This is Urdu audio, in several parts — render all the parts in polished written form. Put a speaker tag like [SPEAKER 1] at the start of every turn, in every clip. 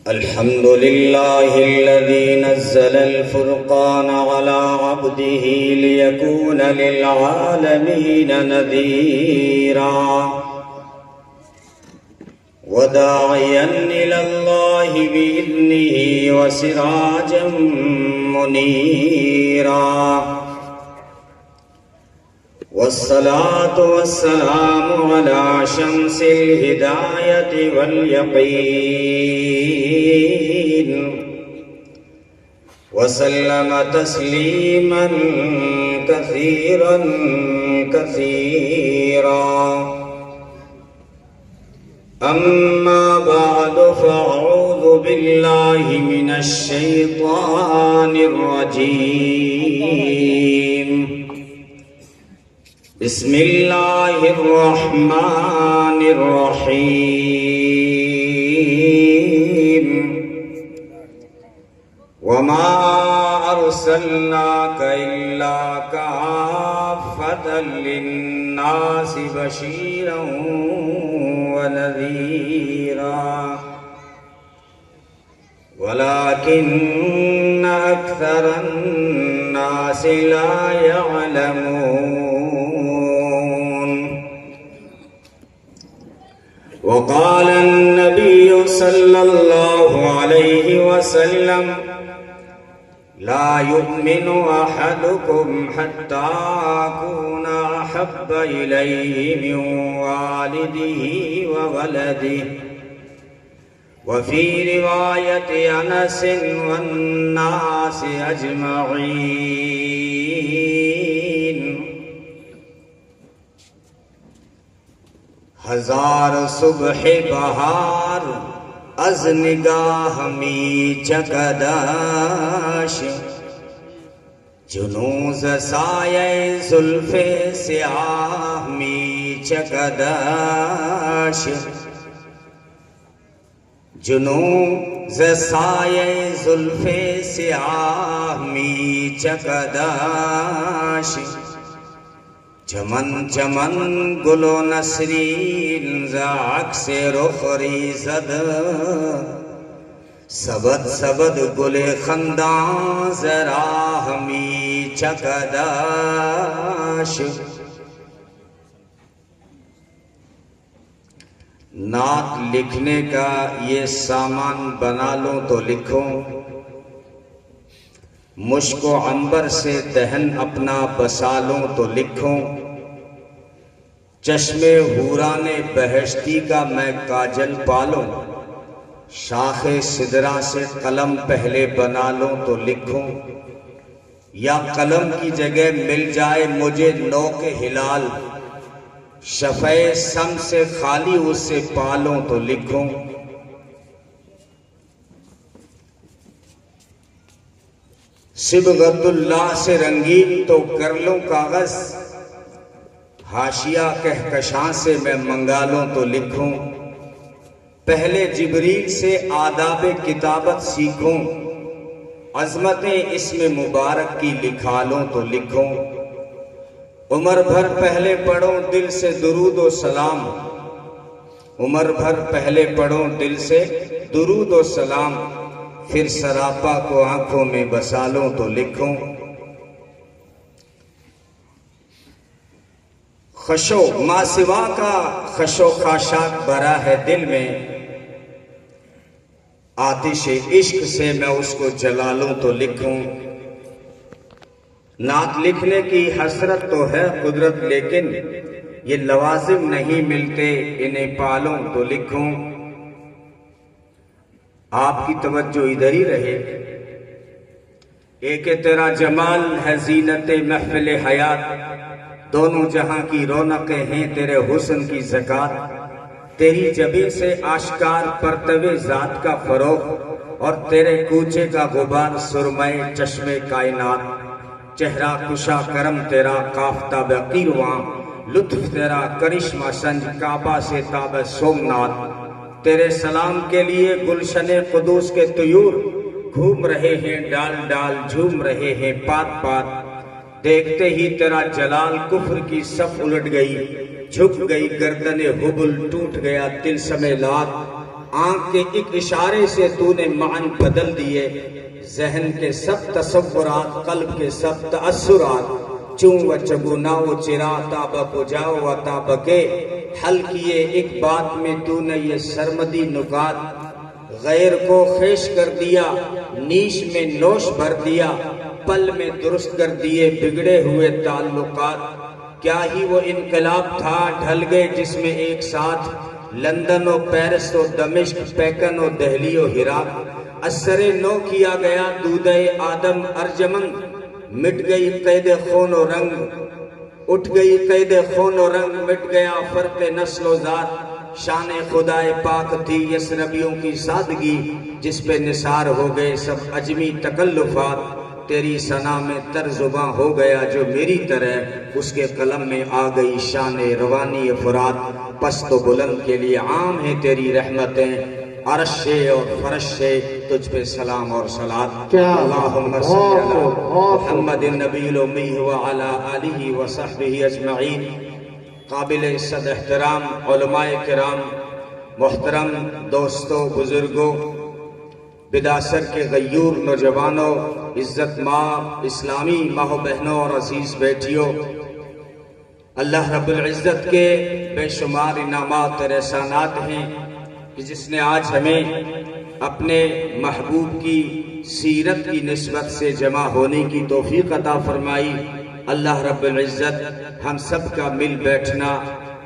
[SPEAKER 1] الحمد لله الذي نزل الفرقان على عبده ليكون للعالمين نذيرا وداعيا إلى الله بإذنه وسراجا منيرا والصلاة والسلام على شمس الهداية واليقين وسلم تسليما كثيرا كثيرا أما بعد فأعوذ بالله من الشيطان الرجيم بسم الله الرحمن الرحيم وما أرسلناك إلا كافة للناس بشيرا ونذيرا ولكن أكثر الناس لا يعلمون وقال النبي صلى الله عليه وسلم لا يؤمن أحدكم حتى أكون أحب إليه من والده وولده وفي رواية أنس والناس أجمعين ہزار صبح بہار از نگاہ می چکداش جنوز سایہ زلف سیاہ می چکداش جنوز سایہ زلف سیاہ می چکداش چمن چمن گل و نسرین عکس رخ ریزد سبد سبد گل خندان زراہ می چکداش نعت لکھنے کا یہ سامان بنا لوں تو لکھوں مشک و عنبر سے دہن اپنا بسا لوں تو لکھوں چشم حوران بہشتی کا میں کاجل پالوں شاخ سدرہ سے قلم پہلے بنا لوں تو لکھوں یا قلم کی جگہ مل جائے مجھے نوک ہلال شفع سم سے خالی اسے پالوں تو لکھوں صبغت اللہ سے رنگین تو کر لوں کاغذ حاشیہ کہکشاں سے میں منگا لوں تو لکھوں پہلے جبریل سے آداب کتابت سیکھوں عظمت اسم مبارک کی لکھا لوں تو لکھوں عمر بھر پہلے پڑھوں دل سے درود و سلام عمر بھر پہلے پڑھوں دل سے درود و سلام پھر سراپا کو آنکھوں میں بسا لوں تو لکھوں خشو ماں سوا کا خشو خاشاک بھرا ہے دل میں آتش عشق سے میں اس کو جلا لوں تو لکھوں نعت لکھنے کی حسرت تو ہے قدرت لیکن یہ لوازم نہیں ملتے انہیں پالوں تو لکھوں آپ کی توجہ ادھر ہی رہے ایک تیرا جمال ہے زینت محفل حیات دونوں جہاں کی رونقیں ہیں تیرے حسن کی زکات تیری جبین سے آشکار پرتو ذات کا فروغ اور تیرے کوچے کا غبار سرمے چشم کائنات چہرہ کشا کرم تیرا کافتاب قیرواں لطف تیرا کرشمہ سنج کعبہ سے تاب سومنات تیرے سلام کے لیے گلشن قدوس کے طیور گھوم رہے ہیں ڈال ڈال جھوم رہے ہیں پات پات دیکھتے ہی تیرا جلال کفر کی صف الٹ گئی جھک گئی گردن حبل ٹوٹ گیا تلسم لات آنکھ کے ایک اشارے سے تو نے معنی بدل دیے، ذہن کے سب تصورات، قلب کے سب تأثرات، چوں و چگونا و چرا تابہ کو جاؤ و تابہ کے، حل کیے ایک بات میں تو نے یہ سرمدی نکات، غیر کو خیش کر دیا، نیش میں نوش بھر دیا، پل میں درست کر دیے بگڑے ہوئے تعلقات۔ کیا ہی وہ انقلاب تھا ڈھل گئے جس میں ایک ساتھ لندن و پیرس و دمشق، پیکن و دہلی و ہرات، اثر نو کیا گیا دودہ آدم ارجمن، مٹ گئی قید خون و رنگ، اٹھ گئی قید خون و رنگ، مٹ گیا فرق نسل و ذات، شان خدائے پاک تھی یسربیوں کی سادگی، جس پہ نثار ہو گئے سب عجمی تکلفات، تیری ثنا میں تر زباں ہو گیا جو میری طرح، اس کے قلم میں آ گئی شان روانی فرات، پست و بلند کے لیے عام ہیں تیری رحمتیں، عرش سے اور فرش سے تجھ پہ سلام اور صلات۔ اللہم صلی علی محمد النبی الامی وعلی آلہ وصحبہ اجمعین۔ قابل عزت احترام علماء کرام، محترم دوستوں، بزرگوں، بداسر کے غیور نوجوانوں، عزت ماں اسلامی ماں بہنوں اور عزیز بیٹیوں، اللہ رب العزت کے بے شمار انعامات اور احسانات ہیں کہ جس نے آج ہمیں اپنے محبوب کی سیرت کی نسبت سے جمع ہونے کی توفیق عطا فرمائی۔ اللہ رب العزت ہم سب کا مل بیٹھنا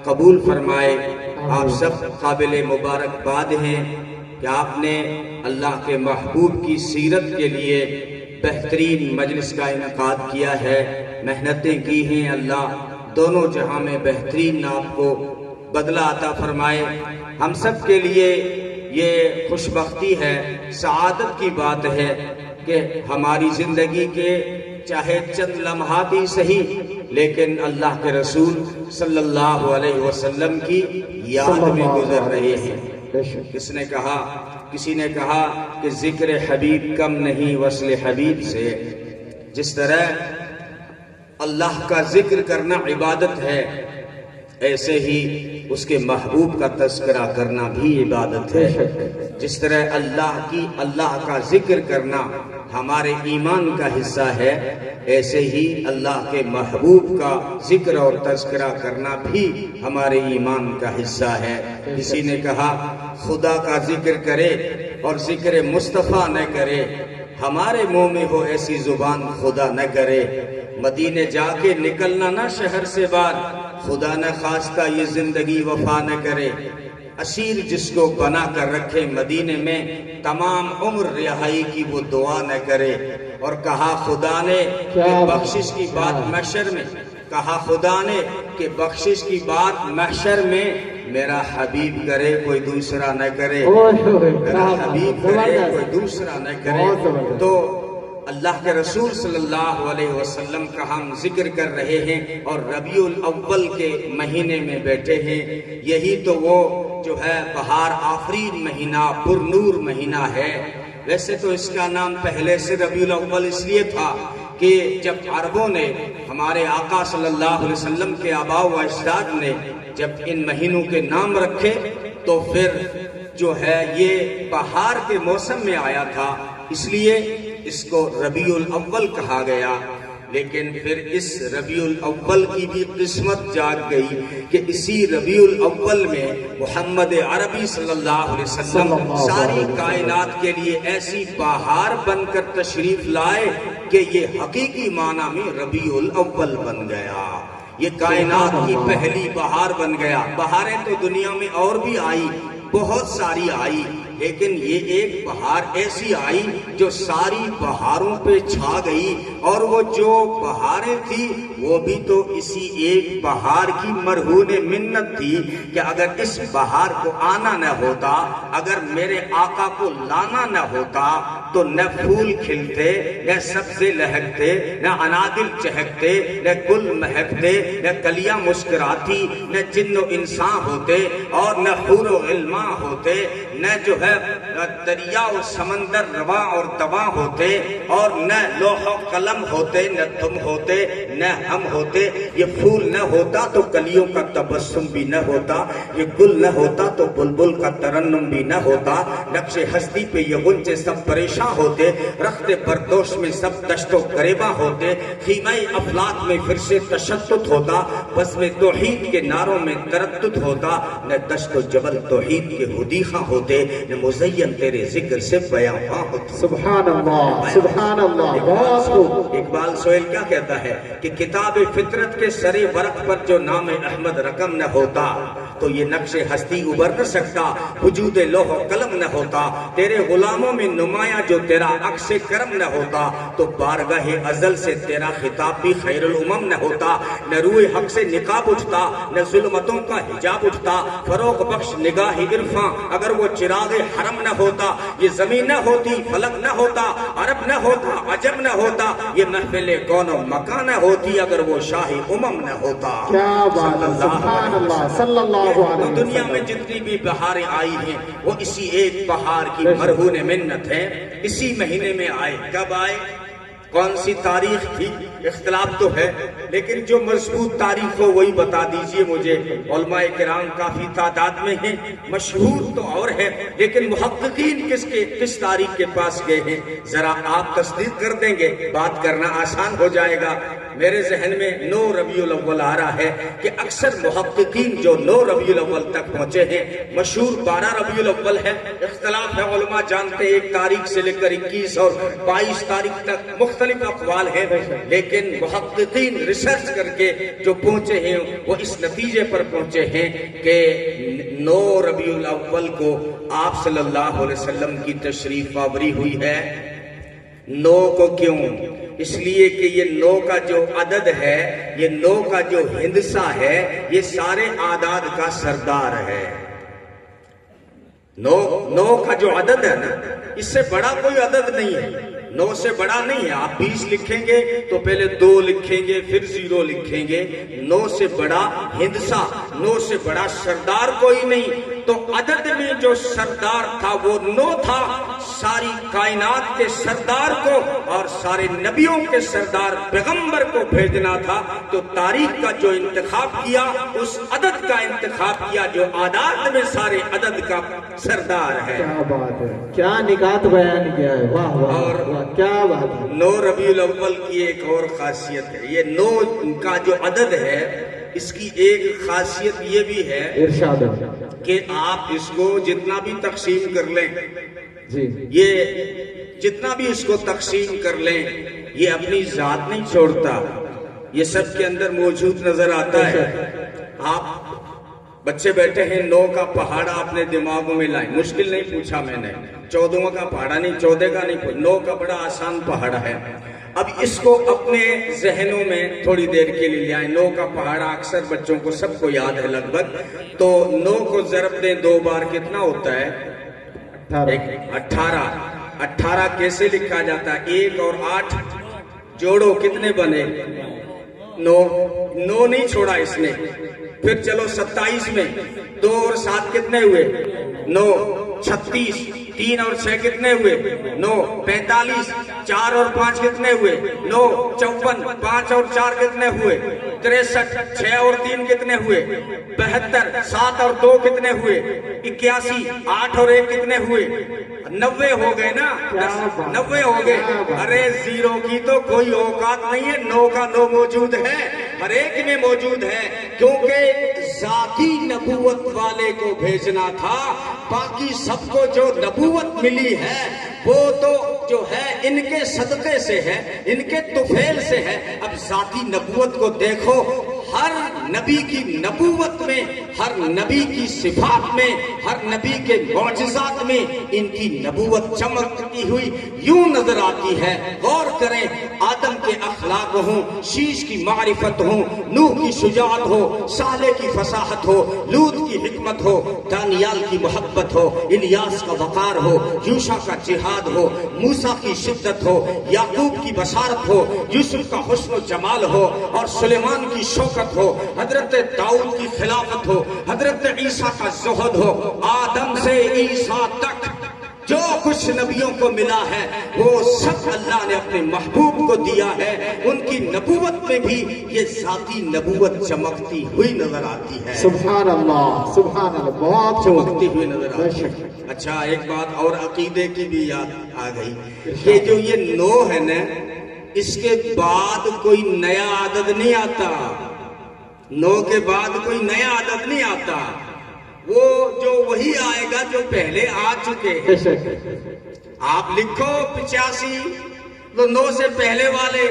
[SPEAKER 1] قبول فرمائے۔ آپ سب قابل مبارکباد ہیں کہ آپ نے اللہ کے محبوب کی سیرت کے لیے بہترین مجلس کا انعقاد کیا ہے، محنتیں کی ہیں۔ اللہ دونوں جہاں میں بہترین آپ کو بدلہ عطا فرمائے۔ ہم سب کے لیے یہ خوش بختی ہے، سعادت کی بات ہے کہ ہماری زندگی کے چاہے چند لمحات ہی صحیح، لیکن اللہ کے رسول صلی اللہ علیہ وسلم کی یاد میں گزر رہے ہیں۔ کسی نے کہا کہ ذکر حبیب کم نہیں وصل حبیب سے۔ جس طرح اللہ کا ذکر کرنا عبادت ہے، ایسے ہی اس کے محبوب کا تذکرہ کرنا بھی عبادت ہے۔ جس طرح اللہ کا ذکر کرنا ہمارے ایمان کا حصہ ہے، ایسے ہی اللہ کے محبوب کا ذکر اور تذکرہ کرنا بھی ہمارے ایمان کا حصہ ہے۔ کسی نے کہا خدا کا ذکر کرے اور ذکر مصطفیٰ نہ کرے، ہمارے منہ میں ہو ایسی زبان خدا نہ کرے۔ مدینے جا کے نکلنا نہ شہر سے باہر، خدا نہ خواستہ یہ زندگی وفا نہ کرے۔ اسیر جس کو بنا کر رکھے مدینے میں، تمام عمر رہائی کی وہ دعا نہ کرے۔ اور کہا خدا نے کہ بخشش کی بات محشر میں، کہا خدا نے کہ بخشش کی بات محشر میں میرا حبیب کرے کوئی دوسرا نہ کرے، میرا حبیب کرے کوئی دوسرا نہ کرے۔ تو اللہ کے رسول صلی اللہ علیہ وسلم کا ہم ذکر کر رہے ہیں اور ربیع الاول کے مہینے میں بیٹھے ہیں۔ یہی تو وہ جو ہے بہار آفرین مہینہ، پر نور مہینہ ہے۔ ویسے تو اس کا نام پہلے سے ربیع الاول اس لیے تھا کہ جب عربوں نے ہمارے آقا صلی اللہ علیہ وسلم کے آباء و اجداد نے جب ان مہینوں کے نام رکھے تو پھر جو ہے یہ بہار کے موسم میں آیا تھا، اس لیے اس کو ربیع الاول کہا گیا۔ لیکن پھر اس ربیع الاول کی بھی قسمت جاگ گئی کہ اسی ربیع الاول میں محمد عربی صلی اللہ علیہ وسلم ساری کائنات کے لیے ایسی بہار بن کر تشریف لائے کہ یہ حقیقی معنی میں ربیع الاول بن گیا، یہ کائنات کی پہلی بہار بن گیا۔ بہاریں تو دنیا میں اور بھی آئی، بہت ساری آئی، لیکن یہ ایک بہار ایسی آئی جو ساری بہاروں پہ چھا گئی، اور وہ جو بہاریں تھی وہ بھی تو اسی ایک بہار کی مرہون منت تھی کہ اگر اس بہار کو آنا نہ ہوتا، اگر میرے آقا کو لانا نہ ہوتا تو نہ پھول کھلتے، نہ سبزے لہکتے، نہ انادل چہکتے، نہ گل مہکتے، نہ کلیاں مسکراتی، نہ جن و انسان ہوتے، اور نہ حور و غلمان ہوتے، نہ جو ہے ہے دریا اور سمندر رواں اور دواں ہوتے، اور نہ لوح و قلم ہوتے، نہ تم ہوتے، نہ ہم ہوتے، یہ پھول نہ ہوتا تو کلیوں کا تبسم بھی نہ ہوتا، یہ گل نہ ہوتا تو بلبل کا ترنم بھی نہ ہوتا، نقش ہستی پہ یہ غنچے سب پریشاں ہوتے، رخت بردوش میں سب دشت و گریباں ہوتے، خیمہ افلاک میں پھر سے تشدد ہوتا، بزم توحید کے نعروں میں تردد ہوتا، نہ دشت و جبل توحید کے حدیقہ ہوتے، نہ مزین تیرے ذکر سے بیاں ہوتے۔
[SPEAKER 2] سبحان اللہ، سبحان اللہ، بہت خوب۔
[SPEAKER 1] اقبال سہیل کیا کہتا ہے کہ کتاب فطرت کے سرے ورق پر جو نام احمد رقم نہ ہوتا تو یہ نقش ہستی ابھر نہ سکتا، وجود لوح و قلم نہ ہوتا، تیرے غلاموں میں نمایاں جو تیرا عکس کرم نہ ہوتا تو بارگاہ ازل سے تیرا خطاب بھی خیر الامم نہ ہوتا، نہ روئے حق سے نقاب اٹھتا، نہ ظلمتوں کا حجاب اٹھتا، فروغ بخش نگاہ عرفاں اگر وہ چراغ حرم نہ ہوتا، یہ زمین نہ ہوتی، فلک نہ ہوتا، عرب نہ ہوتا، عجم نہ ہوتا، یہ محفل کون و مکان نہ ہوتی اگر وہ شاہ امم نہ ہوتا۔
[SPEAKER 2] کیا بات ہے، سبحان اللہ، صلی اللہ علیہ وسلم۔
[SPEAKER 1] دنیا میں جتنی بھی بہاریں آئی ہیں وہ اسی ایک بہار کی مرہون منت ہے، اسی مہینے میں آئے۔ کب آئے، کون سی تاریخ تھی، اختلاف تو ہے، لیکن جو مضبوط تاریخ ہو وہی بتا دیجئے مجھے۔ علماء کرام کافی تعداد میں ہیں، مشہور تو اور ہے، لیکن محققین کس تاریخ کے پاس گئے ہیں، ذرا آپ تصدیق کر دیں گے بات کرنا آسان ہو جائے گا۔ میرے ذہن میں 9 ربیع الاول آ رہا ہے کہ اکثر محققین جو 9 ربیع الاول تک پہنچے ہیں، مشہور 12 ربیع الاول ہے، اختلاف ہے، علماء جانتے ہیں 1 تاریخ سے لے کر 21 اور 22 تاریخ تک مختلف اقوال ہیں، لیکن محققین ریسرچ کر کے جو پہنچے ہیں وہ اس نتیجے پر پہنچے ہیں کہ 9 ربیع الاول کو آپ صلی اللہ علیہ وسلم کی تشریف آوری ہوئی ہے۔ 9 کو کیوں؟ اس لیے کہ یہ 9 کا جو عدد ہے، یہ 9 کا جو ہندسہ ہے، یہ سارے اعداد کا سردار ہے۔ 9 کا جو عدد ہے نا، اس سے بڑا کوئی عدد نہیں ہے، 9 سے بڑا نہیں ہے۔ آپ 20 لکھیں گے تو پہلے 2 لکھیں گے پھر 0 لکھیں گے۔ 9 سے بڑا ہندسہ، 9 سے بڑا سردار کوئی نہیں۔ تو عدد میں جو سردار تھا وہ 9 تھا، ساری کائنات کے سردار کو اور سارے نبیوں کے سردار پیغمبر کو بھیجنا تھا، تو تاریخ کا جو انتخاب کیا اس عدد کا انتخاب کیا جو اعداد میں سارے عدد کا سردار ہے۔
[SPEAKER 2] کیا بات ہے، کیا نکات بیان کیا ہے، واہ واہ، اور کیا بات ہے۔
[SPEAKER 1] 9 ربیع الاول کی ایک اور خاصیت ہے، یہ 9 کا جو عدد ہے اس کی ایک خاصیت یہ بھی ہے
[SPEAKER 2] ارشاد
[SPEAKER 1] کہ آپ اس کو جتنا بھی تقسیم کر لیں،
[SPEAKER 2] جی،
[SPEAKER 1] یہ جتنا بھی اس کو تقسیم کر لیں یہ اپنی ذات نہیں چھوڑتا، یہ سب کے اندر موجود نظر آتا ہے۔ آپ بچے بیٹھے ہیں، 9 کا پہاڑا اپنے دماغوں میں لائیں، مشکل نہیں پوچھا میں نے، 14 کا پہاڑا نہیں، 14 کا نہیں، 9 کا بڑا آسان پہاڑا ہے۔ اب اس کو اپنے ذہنوں میں تھوڑی دیر کے لیے لے آئیں۔ 9 کا پہاڑا اکثر بچوں کو سب کو یاد ہے لگ بھگ، تو 9 کو ضرب دیں 2 بار کتنا ہوتا ہے؟ 18۔ 18 کیسے لکھا جاتا ہے؟ 1 اور 8 جوڑو، کتنے بنے؟ 9 نہیں چھوڑا اس نے۔ پھر چلو 27 میں 2 اور 7 کتنے ہوئے؟ 9۔ 36، 3 اور 6 کتنے ہوئے؟ 9۔ 45، 4 اور 5 کتنے ہوئے؟ 9۔ 54، 5 اور 4 کتنے ہوئے؟ 63۔ 6 اور 3 کتنے ہوئے؟ 72۔ 7 اور 2 کتنے ہوئے؟ 81۔ 8 اور 1 کتنے ہوئے؟ 90 ہو گئے نا، 90 ہو گئے۔ ارے 0 کی تو کوئی اوقات نہیں ہے، 9 کا 9 موجود ہے، ہر ایک میں موجود ہے، کیونکہ ذاتی نبوت والے کو بھیجنا تھا۔ باقی سب کو جو نبوت ملی ہے وہ تو جو ہے ان کے صدقے سے ہے، ان کے طفیل سے ہے۔ اب ذاتی نبوت کو دیکھو، ہر نبی کی نبوت میں، ہر نبی کی صفات میں، ہر نبی کے معجزات میں ان کی نبوت چمکتی ہوئی یوں نظر آتی ہے۔ غور کریں، آدم کے اخلاق ہوں، شیش کی معرفت ہوں، نوح کی شجاعت ہو، صالح کی فصاحت ہو، لوط کی حکمت ہو، دانیال کی محبت ہو، الیاس کا وقار ہو، یوشع کا جہاد ہو، موسیٰ کی شدت ہو، یعقوب کی بصارت ہو، یوسف کا حسن و جمال ہو، اور سلیمان کی شوکت ہو، حضرت داؤد کی خلافت ہو، حضرت عیسیٰ کا زہد ہو۔ آدم سے عیسیٰ تک کچھ نبیوں کو ملا ہے وہ سب اللہ نے اپنے محبوب کو دیا ہے. ان کی نبوت میں بھی یہ ذاتی نبوت چمکتی ہوئی نظر آتی ہے,
[SPEAKER 2] سبحان اللہ سبحان اللہ, بہت
[SPEAKER 1] چمکتی ہوئی نظر
[SPEAKER 2] بے
[SPEAKER 1] آتی ہے.
[SPEAKER 2] شک.
[SPEAKER 1] اچھا ایک بات اور عقیدے کی بھی یاد آ گئی کہ جو یہ 9 ہے نا, اس کے بعد کوئی نیا عدد نہیں آتا. 9 کے بعد کوئی نیا عدد نہیں آتا. وہ جو وہی آئے گا جو پہلے آ چکے ہیں.
[SPEAKER 2] بے شک.
[SPEAKER 1] آپ لکھو 85 تو 9 سے پہلے والے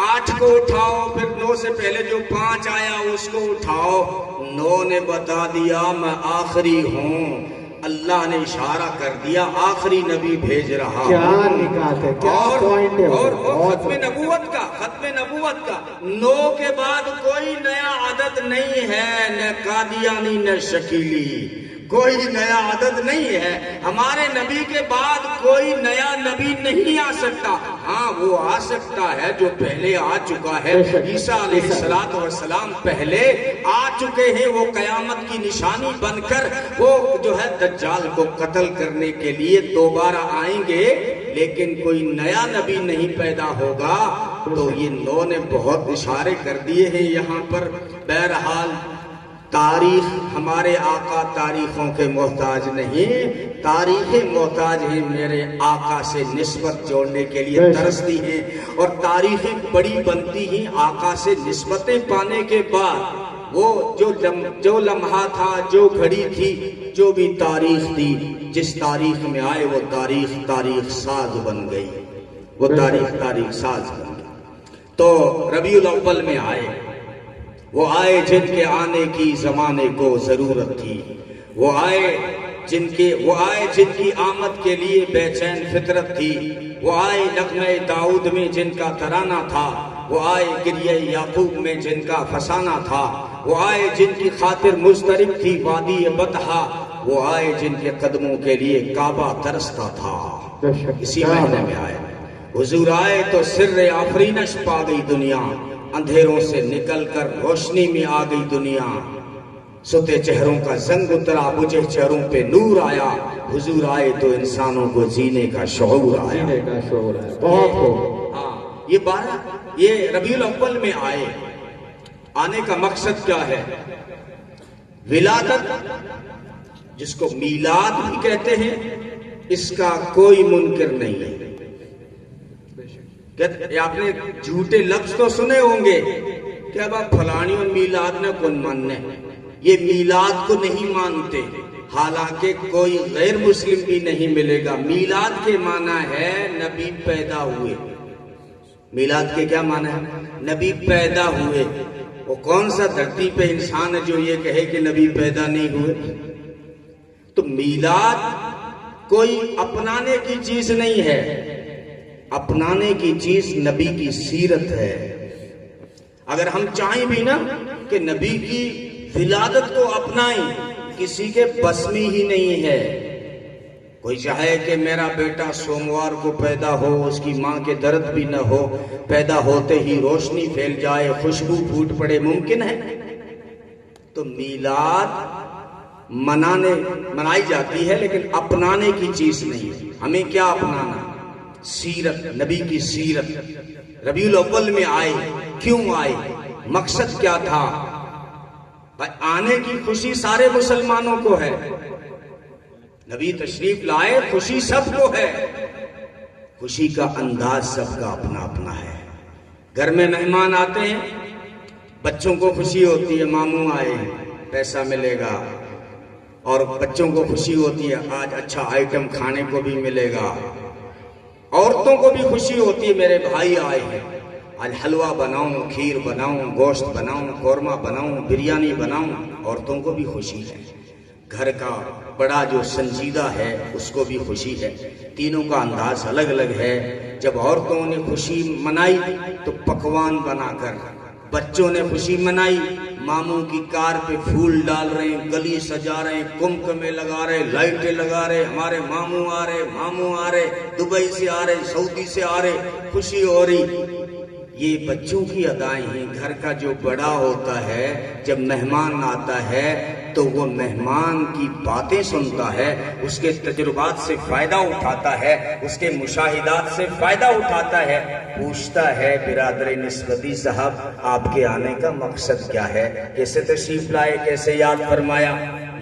[SPEAKER 1] 8 کو اٹھاؤ, پھر 9 سے پہلے جو 5 آیا اس کو اٹھاؤ. 9 نے بتا دیا میں آخری ہوں. اللہ نے اشارہ کر دیا آخری نبی بھیج رہا
[SPEAKER 2] کیا
[SPEAKER 1] ہوں.
[SPEAKER 2] نکات ہے, کیا
[SPEAKER 1] اور
[SPEAKER 2] پوائنٹ ہے,
[SPEAKER 1] اور
[SPEAKER 2] بہت
[SPEAKER 1] ختم نبوت کا 9 کے بعد کوئی نیا عدد نہیں ہے, نہ قادیانی نہ شکیلی, کوئی نیا عدد نہیں ہے. ہمارے نبی کے بعد کوئی نیا نبی نہیں آ سکتا. ہاں وہ آ سکتا ہے جو پہلے آ چکا ہے. عیسیٰ علیہ السلام پہلے آ چکے ہیں. وہ قیامت کی نشانی بن کر وہ جو ہے دجال کو قتل کرنے کے لیے دوبارہ آئیں گے, لیکن کوئی نیا نبی نہیں پیدا ہوگا. تو یہ 9 نے بہت اشارے کر دیے ہیں یہاں پر. بہرحال تاریخ, ہمارے آقا تاریخوں کے محتاج نہیں, تاریخیں محتاج ہیں میرے آقا سے نسبت جوڑنے کے لیے ترستی ہیں, اور تاریخیں بڑی بنتی ہیں آقا سے نسبتیں پانے کے بعد. وہ جو لمحہ تھا, جو گھڑی تھی, جو بھی تاریخ تھی, جس تاریخ میں آئے وہ تاریخ ساز بن گئی, وہ تاریخ ساز بن گئی. تو ربیع الاول میں آئے, وہ آئے جن کے آنے کی زمانے کو ضرورت تھی. وہ آئے جن کی آمد کے لیے بے چین فطرت تھی. وہ آئے نغمہ داؤد میں جن کا ترانہ تھا. وہ آئے گریہ یعقوب میں جن کا فسانہ تھا. وہ آئے جن کی خاطر مضطرب تھی وادی بطحا. وہ آئے جن کے قدموں کے لیے کعبہ ترستا تھا. اسی مہینے میں آئے. حضور آئے تو سر آفرینش پا گئی دنیا, اندھیروں سے نکل کر روشنی میں آ گئی دنیا. سوتے چہروں کا زنگ اترا, بجھے چہروں پہ نور آیا. حضور آئے تو انسانوں کو جینے کا شعور آیا.
[SPEAKER 2] جینے کا شعور ہے, بہت خوب.
[SPEAKER 1] ہاں یہ ربیع الاول میں آئے. آنے کا مقصد کیا ہے؟ ولادت, جس کو میلاد بھی کہتے ہیں, اس کا کوئی منکر نہیں ہے. آپ نے جھوٹے لفظ تو سنے ہوں گے کہ اب آپ فلانی اور میلاد نے کون ماننے, یہ میلاد کو نہیں مانتے. حالانکہ کوئی غیر مسلم بھی نہیں ملے گا. میلاد کے معنی ہے نبی پیدا ہوئے. میلاد کے کیا معنی ہے؟ نبی پیدا ہوئے. وہ کون سا دھرتی پہ انسان ہے جو یہ کہے کہ نبی پیدا نہیں ہوئے؟ تو میلاد کوئی اپنانے کی چیز نہیں ہے. اپنانے کی چیز نبی کی سیرت ہے. اگر ہم چاہیں بھی نا کہ نبی کی ولادت کو اپنائیں, کسی کے بس میں ہی نہیں ہے. کوئی چاہے کہ میرا بیٹا سوموار کو پیدا ہو, اس کی ماں کے درد بھی نہ ہو, پیدا ہوتے ہی روشنی پھیل جائے, خوشبو پھوٹ پڑے, ممکن ہے؟ تو میلاد منائی جاتی ہے لیکن اپنانے کی چیز نہیں. ہمیں کیا اپنانا؟ سیرت, نبی کی سیرت. ربیع الاول میں آئے, کیوں آئے, مقصد کیا تھا؟ آنے کی خوشی سارے مسلمانوں کو ہے. نبی تشریف لائے, خوشی سب کو ہے. خوشی کا انداز سب کا اپنا اپنا ہے. گھر میں مہمان آتے ہیں, بچوں کو خوشی ہوتی ہے ماموں آئے پیسہ ملے گا, اور بچوں کو خوشی ہوتی ہے آج اچھا آئٹم کھانے کو بھی ملے گا. عورتوں کو بھی خوشی ہوتی ہے میرے بھائی آئے ہیں, آج حلوہ بناؤں, کھیر بناؤں, گوشت بناؤں, قورمہ بناؤں, بریانی بناؤں. عورتوں کو بھی خوشی ہے. گھر کا بڑا جو سنجیدہ ہے اس کو بھی خوشی ہے. تینوں کا انداز الگ الگ ہے. جب عورتوں نے خوشی منائی تو پکوان بنا کر, بچوں نے خوشی منائی, ماموں کی کار پہ پھول ڈال رہے ہیں, گلی سجا رہے ہیں, کمکمے لگا رہے, لائٹیں لگا رہے, ہمارے ماموں آ رہے, دبئی سے آ رہے, سعودی سے آ رہے, خوشی ہو رہی. یہ بچوں کی ادائیں ہیں. گھر کا جو بڑا ہوتا ہے جب مہمان آتا ہے تو وہ مہمان کی باتیں سنتا ہے، اس کے تجربات سے فائدہ اٹھاتا ہے، اس کے مشاہدات سے فائدہ اٹھاتا ہے، پوچھتا ہے برادر نسبتی صاحب آپ کے آنے کا مقصد کیا ہے، کیسے تشریف لائے، کیسے یاد فرمایا،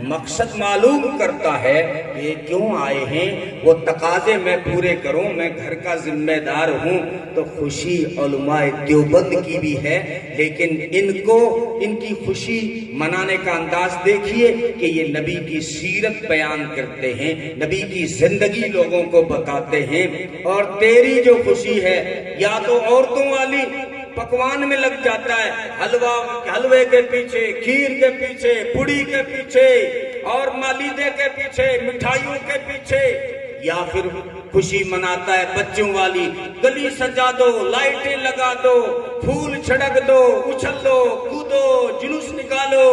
[SPEAKER 1] مقصد معلوم کرتا ہے یہ کیوں آئے ہیں، وہ تقاضے میں پورے کروں، میں گھر کا ذمہ دار ہوں۔ تو خوشی علماء دیوبند کی بھی ہے، لیکن ان کی خوشی منانے کا انداز دیکھیے کہ یہ نبی کی سیرت بیان کرتے ہیں، نبی کی زندگی لوگوں کو بتاتے ہیں۔ اور تیری جو خوشی ہے یا تو عورتوں والی پکوان میں لگ جاتا ہے، حلوے کے پیچھے، کھیر کے پیچھے، پوڑی کے پیچھے اور مالیدے کے پیچھے، مٹھائیوں کے پیچھے، یا پھر خوشی مناتا ہے بچوں والی، گلی سجا دو، لائٹیں لگا دو، پھول چھڑک دو، اچھل دو، کودو، جلوس نکالو۔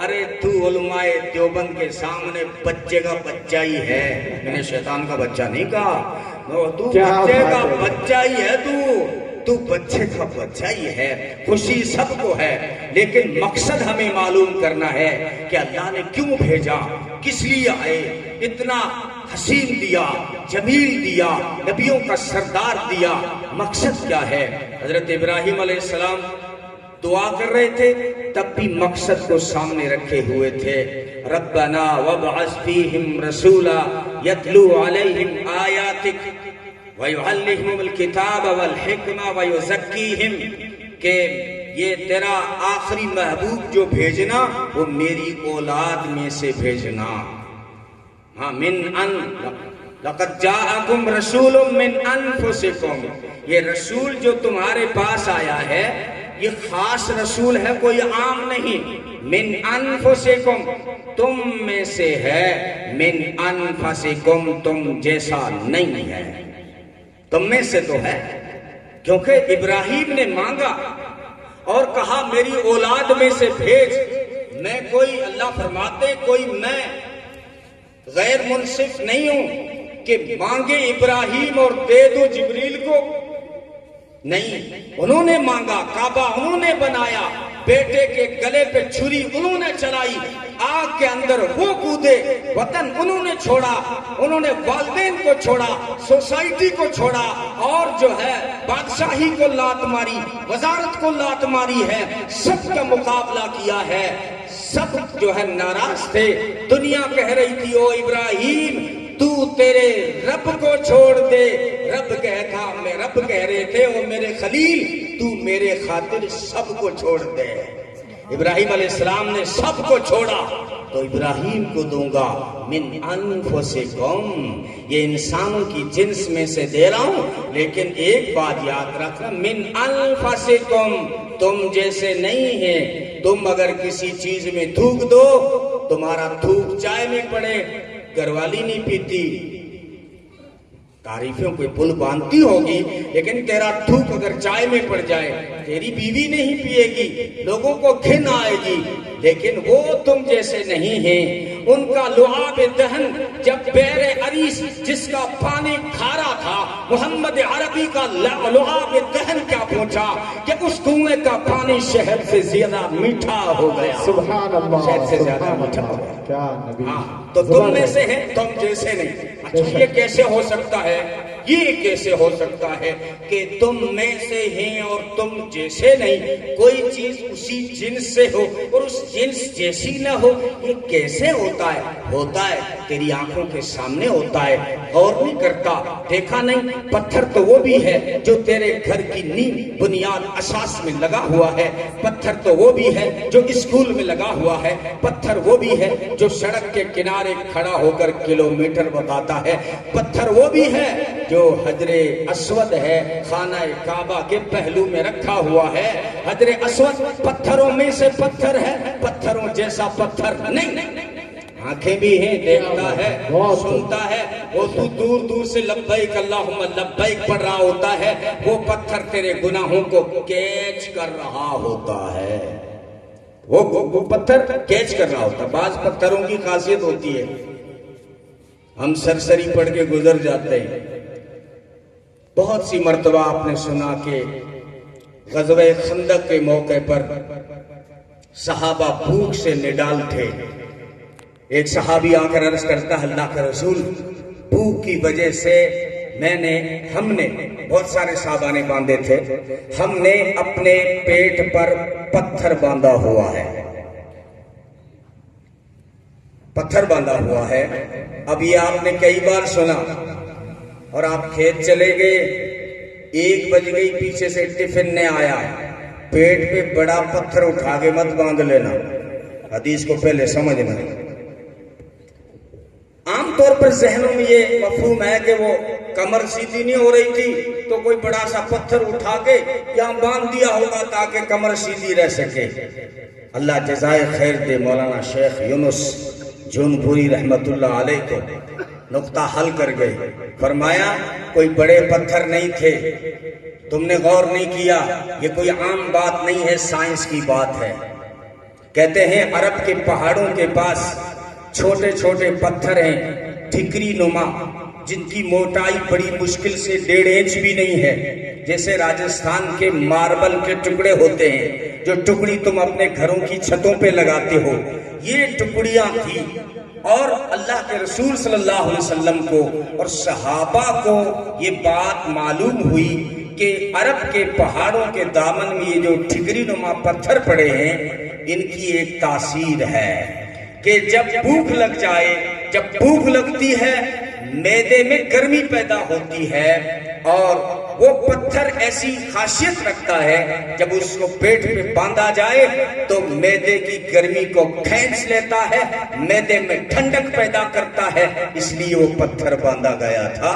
[SPEAKER 1] ارے تو علماء دیوبند کے سامنے بچے کا بچہ ہی ہے، میں نے شیطان کا بچہ نہیں کہا، تو بچے کا بچہ ہی ہے، تو بچے کا بچہ ہی ہے۔ خوشی سب کو ہے، لیکن مقصد ہمیں معلوم کرنا ہے کہ اللہ نے کیوں بھیجا، کس لیے آئے، اتنا حسین دیا، جمیل دیا، نبیوں کا سردار دیا، مقصد کیا ہے۔ حضرت ابراہیم علیہ السلام دعا کر رہے تھے، تب بھی مقصد کو سامنے رکھے ہوئے تھے۔ ربنا وابعث فیہم رسولا یتلو علیہم آیاتک وَيُعَلِّمُهُمُ الْكِتَابَ وَالْحِكْمَةَ وَيُزَكِّيهِمْ، کہ یہ تیرا آخری محبوب جو بھیجنا وہ میری اولاد میں سے بھیجنا۔ ہاں، لَقَدْ جَاءَكُمْ رَسُولٌ مِّنْ أَنفُسِكُمْ، یہ رسول جو تمہارے پاس آیا ہے یہ خاص رسول ہے، کوئی عام نہیں۔ من انفسکم، تم میں سے ہے، من انفسکم، تم جیسا نہیں ہے، تم میں سے تو ہے، کیونکہ ابراہیم نے مانگا اور کہا میری اولاد میں سے بھیج۔ میں کوئی، اللہ فرماتے کوئی میں غیر منصف نہیں ہوں کہ مانگے ابراہیم اور دے دو جبریل کو، نہیں، انہوں نے مانگا، کعبہ انہوں نے بنایا، بیٹے کے گلے پہ چھری انہوں نے چلائی، آگ کے اندر وہ کودے، وطن انہوں نے چھوڑا، انہوں نے والدین کو چھوڑا، سوسائٹی کو چھوڑا، اور جو ہے بادشاہی کو لات ماری، وزارت کو لات ماری ہے، سب کا مقابلہ کیا ہے، سب جو ہے ناراض تھے۔ دنیا کہہ رہی تھی او ابراہیم تو تیرے رب کو چھوڑ دے، رب کہہ رہے تھے او میرے خلیل تو میرے خاطر سب کو چھوڑ دے۔ ابراہیم علیہ السلام نے سب کو چھوڑا، تو ابراہیم کو دوں گا من انفسکم، یہ انسانوں کی جنس میں سے دے رہا ہوں، لیکن ایک بات یاد رکھنا، من انفسکم، تم جیسے نہیں ہیں۔ تم اگر کسی چیز میں تھوک دو، تمہارا تھوک چائے میں پڑے، گھر والی نہیں پیتی، تعریفوں کوئی پل باندھتی ہوگی، لیکن تیرا تھوک اگر چائے میں پڑ جائے، تیری بیوی نہیں پیے گی، لوگوں کو گھن آئے گی، لیکن وہ تم جیسے نہیں ہیں۔ ان کا لعاب دہن، جب بیر عریس جس کا پانی کھارا تھا، محمد عربی کا لعاب دہن کیا پہنچا کہ اس کنویں کا پانی شہد سے زیادہ میٹھا ہو گیا،
[SPEAKER 2] سبحان اللہ،
[SPEAKER 1] شہد سے زیادہ میٹھا ہو گیا۔
[SPEAKER 2] کیا نبی،
[SPEAKER 1] تو تم میں سے ہیں، تم جیسے نہیں۔ اچھا، یہ کیسے ہو سکتا ہے؟ یہ کیسے ہو سکتا ہے کہ تم میں سے ہیں اور تم جیسے نہیں؟ کوئی چیز اسی جنس سے ہو اور اس جنس جیسی نہ ہو، یہ کیسے ہوتا ہے؟ ہوتا ہے، تیری آنکھوں کے سامنے ہوتا ہے، غور نہیں کرتا، دیکھا نہیں۔ پتھر تو وہ بھی ہے جو تیرے گھر کی نیو بنیاد اساس میں لگا ہوا ہے، پتھر تو وہ بھی ہے جو اسکول میں لگا ہوا ہے، پتھر وہ بھی ہے جو سڑک کے کنارے کھڑا ہو کر کلومیٹر بتاتا ہے، پتھر وہ بھی ہے جو حجر اسود ہے، خانہ کعبہ کے پہلو میں رکھا ہوا ہے۔ حجر اسود پتھروں میں سے پتھر ہے، پتھروں جیسا پتھر نہیں۔ آنکھیں بھی ہیں، دیکھتا ہے، سنتا ہے، وہ تو دور دور سے لبیک اللہم لبیک پڑھ رہا ہوتا ہے، وہ پتھر تیرے گناہوں کو کیچ کر رہا ہوتا ہے، وہ پتھر کیچ کر رہا ہوتا ہے۔ بعض پتھروں کی خاصیت ہوتی ہے، ہم سرسری پڑھ کے گزر جاتے ہیں۔ بہت سی مرتبہ آپ نے سنا کہ غزوہ خندق کے موقع پر صحابہ بھوک سے نڈال تھے، ایک صحابی آ کر عرض کرتا ہے اللہ کا رسول بھوک کی وجہ سے ہم نے بہت سارے صحابہ باندھے تھے، ہم نے اپنے پیٹ پر پتھر باندھا ہوا ہے، پتھر باندھا ہوا ہے۔ اب یہ آپ نے کئی بار سنا، اور آپ کھیت چلے گئے، 1 بج گئی، پیچھے سے ٹفن نے آیا، پیٹ پہ بڑا پتھر اٹھا کے مت باندھ لینا، حدیث کو پہلے سمجھنا۔ عام طور پر ذہنوں میں یہ مفہوم ہے کہ وہ کمر سیدھی نہیں ہو رہی تھی تو کوئی بڑا سا پتھر اٹھا کے یہاں باندھ دیا ہوگا تاکہ کمر سیدھی رہ سکے۔ اللہ جزائے خیر دے مولانا شیخ یونس جونپوری رحمت اللہ علیہ کو نقطہ حل کر گئے، فرمایا کوئی بڑے پتھر نہیں تھے، تم نے غور نہیں کیا، یہ کوئی عام بات نہیں ہے، سائنس کی بات ہے۔ کہتے ہیں عرب کے پہاڑوں کے پاس چھوٹے چھوٹے پتھر ہیں ٹھکری نما، جن کی موٹائی بڑی مشکل سے 1.5 انچ بھی نہیں ہے، جیسے راجستھان کے ماربل کے ٹکڑے ہوتے ہیں جو ٹکڑی تم اپنے گھروں کی چھتوں پہ لگاتے ہو، یہ ٹکڑیاں تھی۔ اور اللہ کے رسول صلی اللہ علیہ وسلم کو اور صحابہ کو یہ بات معلوم ہوئی کہ عرب کے پہاڑوں کے دامن میں یہ جو ٹھکری نما پتھر پڑے ہیں، ان کی ایک تاثیر ہے کہ جب بھوک لگ جائے، جب بھوک لگتی ہے معدے میں گرمی پیدا ہوتی ہے، اور وہ پتھر ایسی خاصیت رکھتا ہے جب اس کو پیٹ پہ باندھا جائے تو معدے کی گرمی کو کھینچ لیتا ہے، معدے میں ٹھنڈک پیدا کرتا ہے، اس لیے وہ پتھر باندھا گیا تھا۔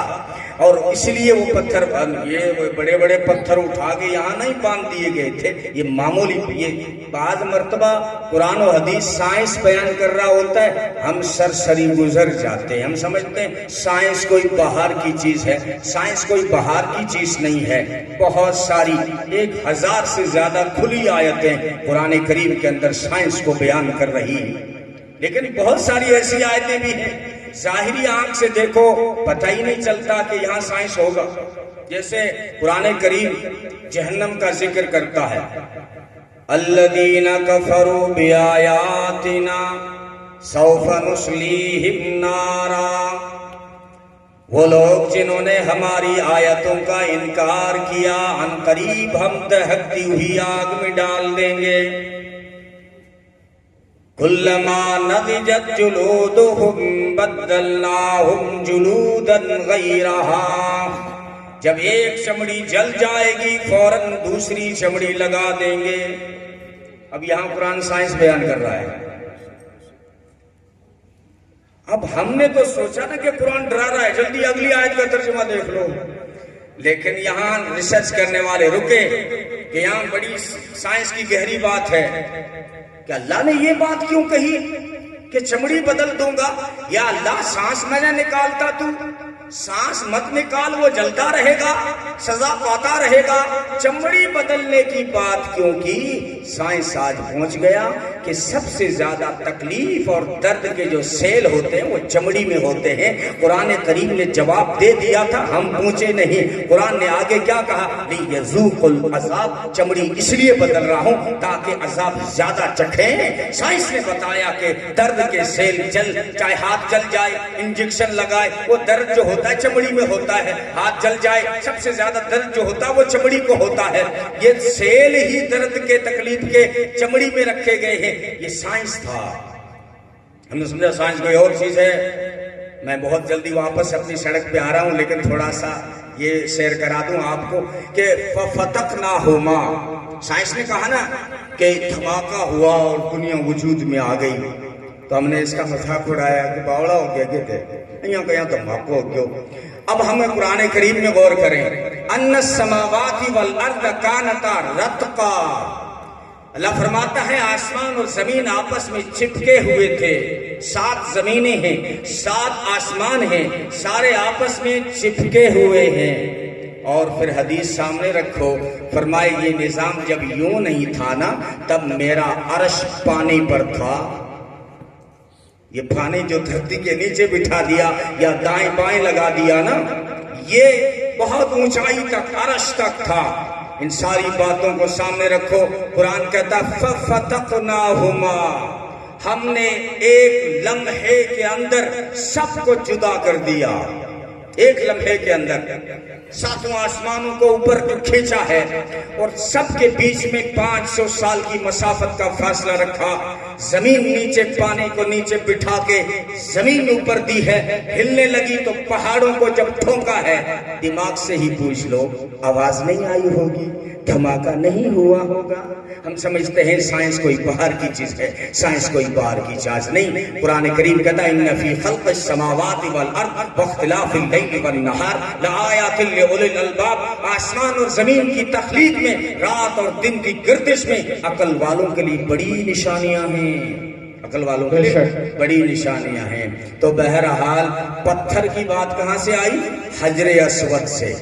[SPEAKER 1] اور اس لیے وہ پتھر یہ بڑے بڑے پتھر اٹھا کے یہاں نہیں باندھ دیے گئے تھے، یہ معمولی، یہ بعض مرتبہ قرآن و حدیث سائنس بیان کر رہا ہوتا ہے، ہم سرسری گزر جاتے ہیں، ہم سمجھتے ہیں سائنس کوئی باہر کی چیز ہے، سائنس کوئی باہر کی چیز نہیں ہے۔ بہت ساری 1000 سے زیادہ کھلی آیتیں قرآن کریم کے اندر سائنس کو بیان کر رہی ہیں، لیکن بہت ساری ایسی آیتیں بھی ہیں ظاہری آنکھ سے دیکھو پتہ ہی نہیں چلتا کہ یہاں سائنس ہوگا۔ جیسے قرآن کریم جہنم کا ذکر کرتا ہے، الذین کفروا بآیاتنا سوف نصلیہم نارا، وہ لوگ جنہوں نے ہماری آیتوں کا انکار کیا، عنقریب ہم دہکتی ہوئی آگ میں ڈال دیں گے۔ کلما نضجت جلودہم بدلناہم جلودا غیرہا، جب ایک چمڑی جل جائے گی فوراً دوسری چمڑی لگا دیں گے۔ اب یہاں قرآن سائنس بیان کر رہا ہے۔ اب ہم نے تو سوچا نا کہ قرآن ڈرا رہا ہے، جلدی اگلی آیت کا ترجمہ دیکھ لو، لیکن یہاں ریسرچ کرنے والے رکے کہ یہاں بڑی سائنس کی گہری بات ہے کہ اللہ نے یہ بات کیوں کہی کہ چمڑی بدل دوں گا؟ یا اللہ سانس میں نہ نکالتا، تو سانس مت نکال، وہ جلتا رہے گا، سزا پاتا رہے گا، چمڑی بدلنے کی بات کیوں کی؟ سائنس آج پہنچ گیا کہ سب سے زیادہ تکلیف اور درد کے جو سیل ہوتے ہیں وہ چمڑی میں ہوتے ہیں۔ قرآن کریم نے جواب دے دیا تھا، ہم پہنچے نہیں۔ قرآن نے آگے کیا کہا؟ لِيَذُوقُوا الْعَذَابَ، چمڑی اس لیے بدل رہا ہوں تاکہ عذاب زیادہ چکھیں۔ سائنس نے بتایا کہ درد کے سیل چاہے ہاتھ جل جائے، انجیکشن لگائے، وہ درد جو ہوتا ہے چمڑی میں ہوتا ہے، ہاتھ جل جائے سب سے زیادہ درد جو ہوتا ہے وہ چمڑی کو ہوتا ہے۔ یہ سیل ہی درد کے تکلیف کے چمڑی میں رکھے گئے ہیں، یہ سائنس تھا۔ ہم نے سمجھا سائنس کوئی اور چیز ہے۔ میں بہت جلدی واپس اپنی سڑک پہ آ رہا ہوں، لیکن تھوڑا سا یہ شیئر کرا دوں آپ کو کہ فَفَتَقْنَاهُمَا، سائنس نے کہا نا کہ دھماکہ ہوا اور دنیا وجود میں آ گئی، تو ہم نے اس کا مذاق اڑایا کہ باوڑا ہو گیا کہتے یہاں کہیں دھماکہ ہو گیا۔ اب ہمیں قرآن کریم میں غور کریں، ان السماوات والارض کانتا رتقا، اللہ فرماتا ہے آسمان اور زمین آپس میں چپکے ہوئے تھے۔ 7 زمینیں ہیں، 7 آسمان ہیں، سارے آپس میں چپکے ہوئے ہیں۔ اور پھر حدیث سامنے رکھو، فرمائے یہ نظام جب یوں نہیں تھا نا تب میرا عرش پانی پر تھا۔ یہ پانی جو دھرتی کے نیچے بٹھا دیا یا دائیں بائیں لگا دیا نا، یہ بہت اونچائی تک عرش تک تھا۔ ان ساری باتوں کو سامنے رکھو، قرآن کہتا فَفَتَقْنَاهُمَا، ہم نے ایک لمحے کے اندر سب کو جدا کر دیا، ایک لمحے کے اندر ساتوں آسمانوں کو اوپر جو کھینچا ہے اور سب کے بیچ میں 500 سال کی مسافت کا فاصلہ رکھا، زمین نیچے پانی کو نیچے بٹھا کے زمین اوپر دی ہے، ہلنے لگی تو پہاڑوں کو جب ٹھونکا ہے، دماغ سے ہی پوچھ لو آواز نہیں آئی ہوگی، دھماکہ نہیں ہوا ہوگا؟ ہم سمجھتے ہیں سائنس کوئی باہر کی چیز ہے، سائنس کوئی باہر کی چیز نہیں۔ قرآن کریم کہتا ہے ان فی خلق السماوات والارض واختلاف اللیل والنہار لآیات لأولی الالباب، آسمان اور زمین کی تخلیق میں، رات اور دن کی گردش میں عقل والوں کے لیے بڑی نشانیاں ہیں، عقل والوں کے لیے بڑی نشانیاں ہیں۔ تو بہرحال پتھر کی بات کہاں سے آئی؟ حجر اسود سے۔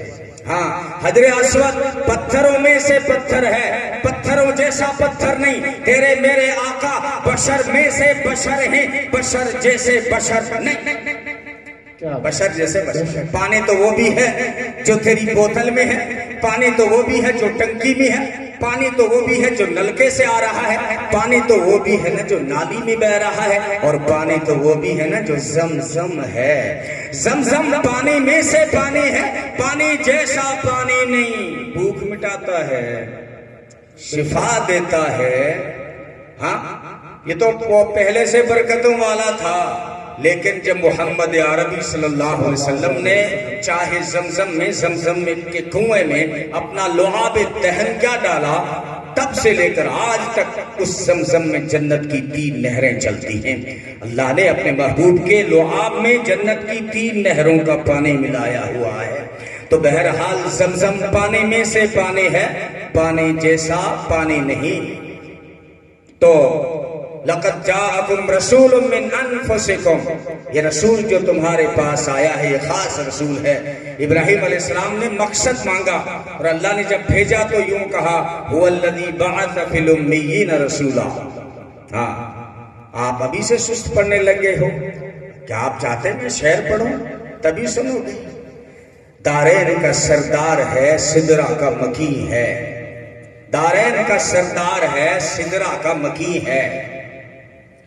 [SPEAKER 1] ہاں، حجر اسود پتھروں میں سے پتھر ہے، پتھروں جیسا پتھر نہیں، تیرے میرے آقا بشر میں سے بشر ہیں، بشر جیسے بشر نہیں، بشر جیسے بشر۔ پانی تو وہ بھی ہے جو تیری بوتل میں ہے، پانی تو وہ بھی ہے جو ٹنکی میں ہے، پانی تو وہ بھی ہے جو نلکے سے آ رہا ہے، پانی تو وہ بھی ہے نا جو نالی میں بہ رہا ہے، اور پانی تو وہ بھی ہے نا جو زمزم ہے۔ زمزم پانی میں سے پانی ہے، پانی جیسا پانی نہیں، بھوک مٹاتا ہے، شفا دیتا ہے۔ ہاں، یہ تو پہلے سے برکتوں والا تھا، لیکن جب محمد عربی صلی اللہ علیہ وسلم نے چاہے زمزم میں کے کنویں میں اپنا لعاب دہن کیا ڈالا، تب سے لے کر آج تک اس زمزم میں جنت کی 3 نہریں چلتی ہیں۔ اللہ نے اپنے محبوب کے لعاب میں جنت کی 3 نہروں کا پانی ملایا ہوا ہے۔ تو بہرحال زمزم پانی میں سے پانی ہے، پانی جیسا پانی نہیں۔ تو لقد جاءکم رسول من انفسکم، یہ رسول جو تمہارے پاس آیا ہے یہ خاص رسول ہے۔ ابراہیم علیہ السلام نے مقصد مانگا اور اللہ نے جب بھیجا تو یوں کہا هو الذی بعث فی الامیین رسولا۔ ہاں، آپ ابھی سے سست پڑھنے لگے ہو، کیا آپ چاہتے ہیں میں شعر پڑھوں؟ تبھی سنو گے۔ دارین کا سردار ہے، سدرا کا مکی ہے، دارین کا سردار ہے، سدرا کا مکی ہے،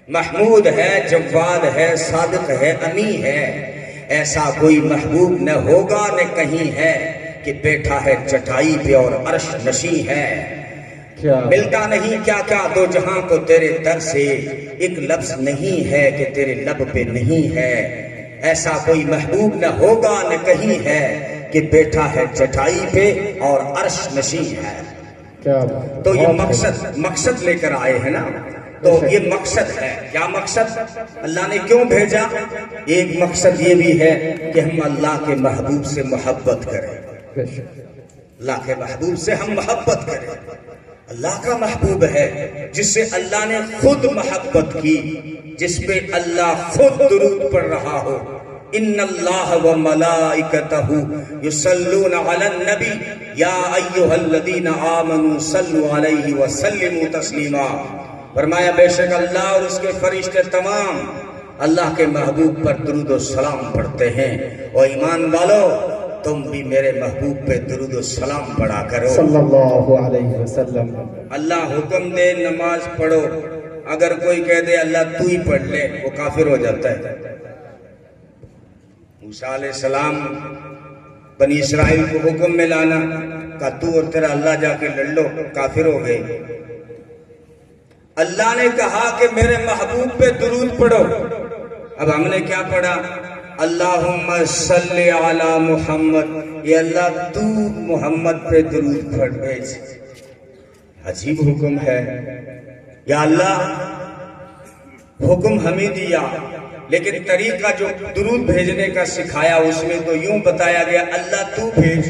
[SPEAKER 1] محمود ہے، جواد ہے، صادق ہے، امی ہے، ایسا کوئی محبوب نہ ہوگا نہ کہیں ہے کہ بیٹھا ہے چٹائی پہ اور عرش نشیں ہے۔ ملتا نہیں کیا کیا دو جہاں کو تیرے در سے، ایک لفظ نہیں ہے کہ تیرے لب پہ نہیں ہے، ایسا کوئی محبوب نہ ہوگا نہ کہیں ہے کہ بیٹھا ہے چٹائی پہ اور عرش نشیں ہے۔ تو یہ مقصد لے کر آئے ہیں نا، تو یہ مقصد ہے۔ کیا مقصد؟ اللہ نے کیوں بھیجا؟ ایک مقصد یہ بھی ہے کہ ہم اللہ کے محبوب سے محبت کریں، اللہ کے محبوب سے ہم محبت کریں۔ اللہ کا محبوب ہے جس سے اللہ نے خود محبت کی، جس پہ اللہ خود درود پڑھ رہا ہو۔ ان اللہ و ملائکتہ یصلون علی النبی یا ایھا الذین آمنوا صلوا علیہ وسلموا تسلیما۔ فرمایا بے شک اللہ اور اس کے فرشتے تمام اللہ کے محبوب پر درود و سلام پڑھتے ہیں، اور ایمان والو تم بھی میرے محبوب پہ درود و سلام پڑھا کرو
[SPEAKER 2] صلی اللہ علیہ وسلم۔
[SPEAKER 1] اللہ حکم دے نماز پڑھو، اگر کوئی کہہ دے اللہ تو ہی پڑھ لے، وہ کافر ہو جاتا ہے۔ موسیٰ علیہ السلام بنی اسرائیل کو حکم میں لانا، کہا تو اور تیرا اللہ جا کے لڑ لو، کافر ہو گئے۔ اللہ نے کہا کہ میرے محبوب پہ درود پڑھو، اب ہم نے کیا پڑھا؟ اللہم صلی علی محمد، یہ اللہ تو محمد پہ درود پڑھ بھیج۔ عجیب حکم ہے، یا اللہ حکم ہمیں دیا، لیکن طریقہ جو درود بھیجنے کا سکھایا اس میں تو یوں بتایا گیا اللہ تو بھیج،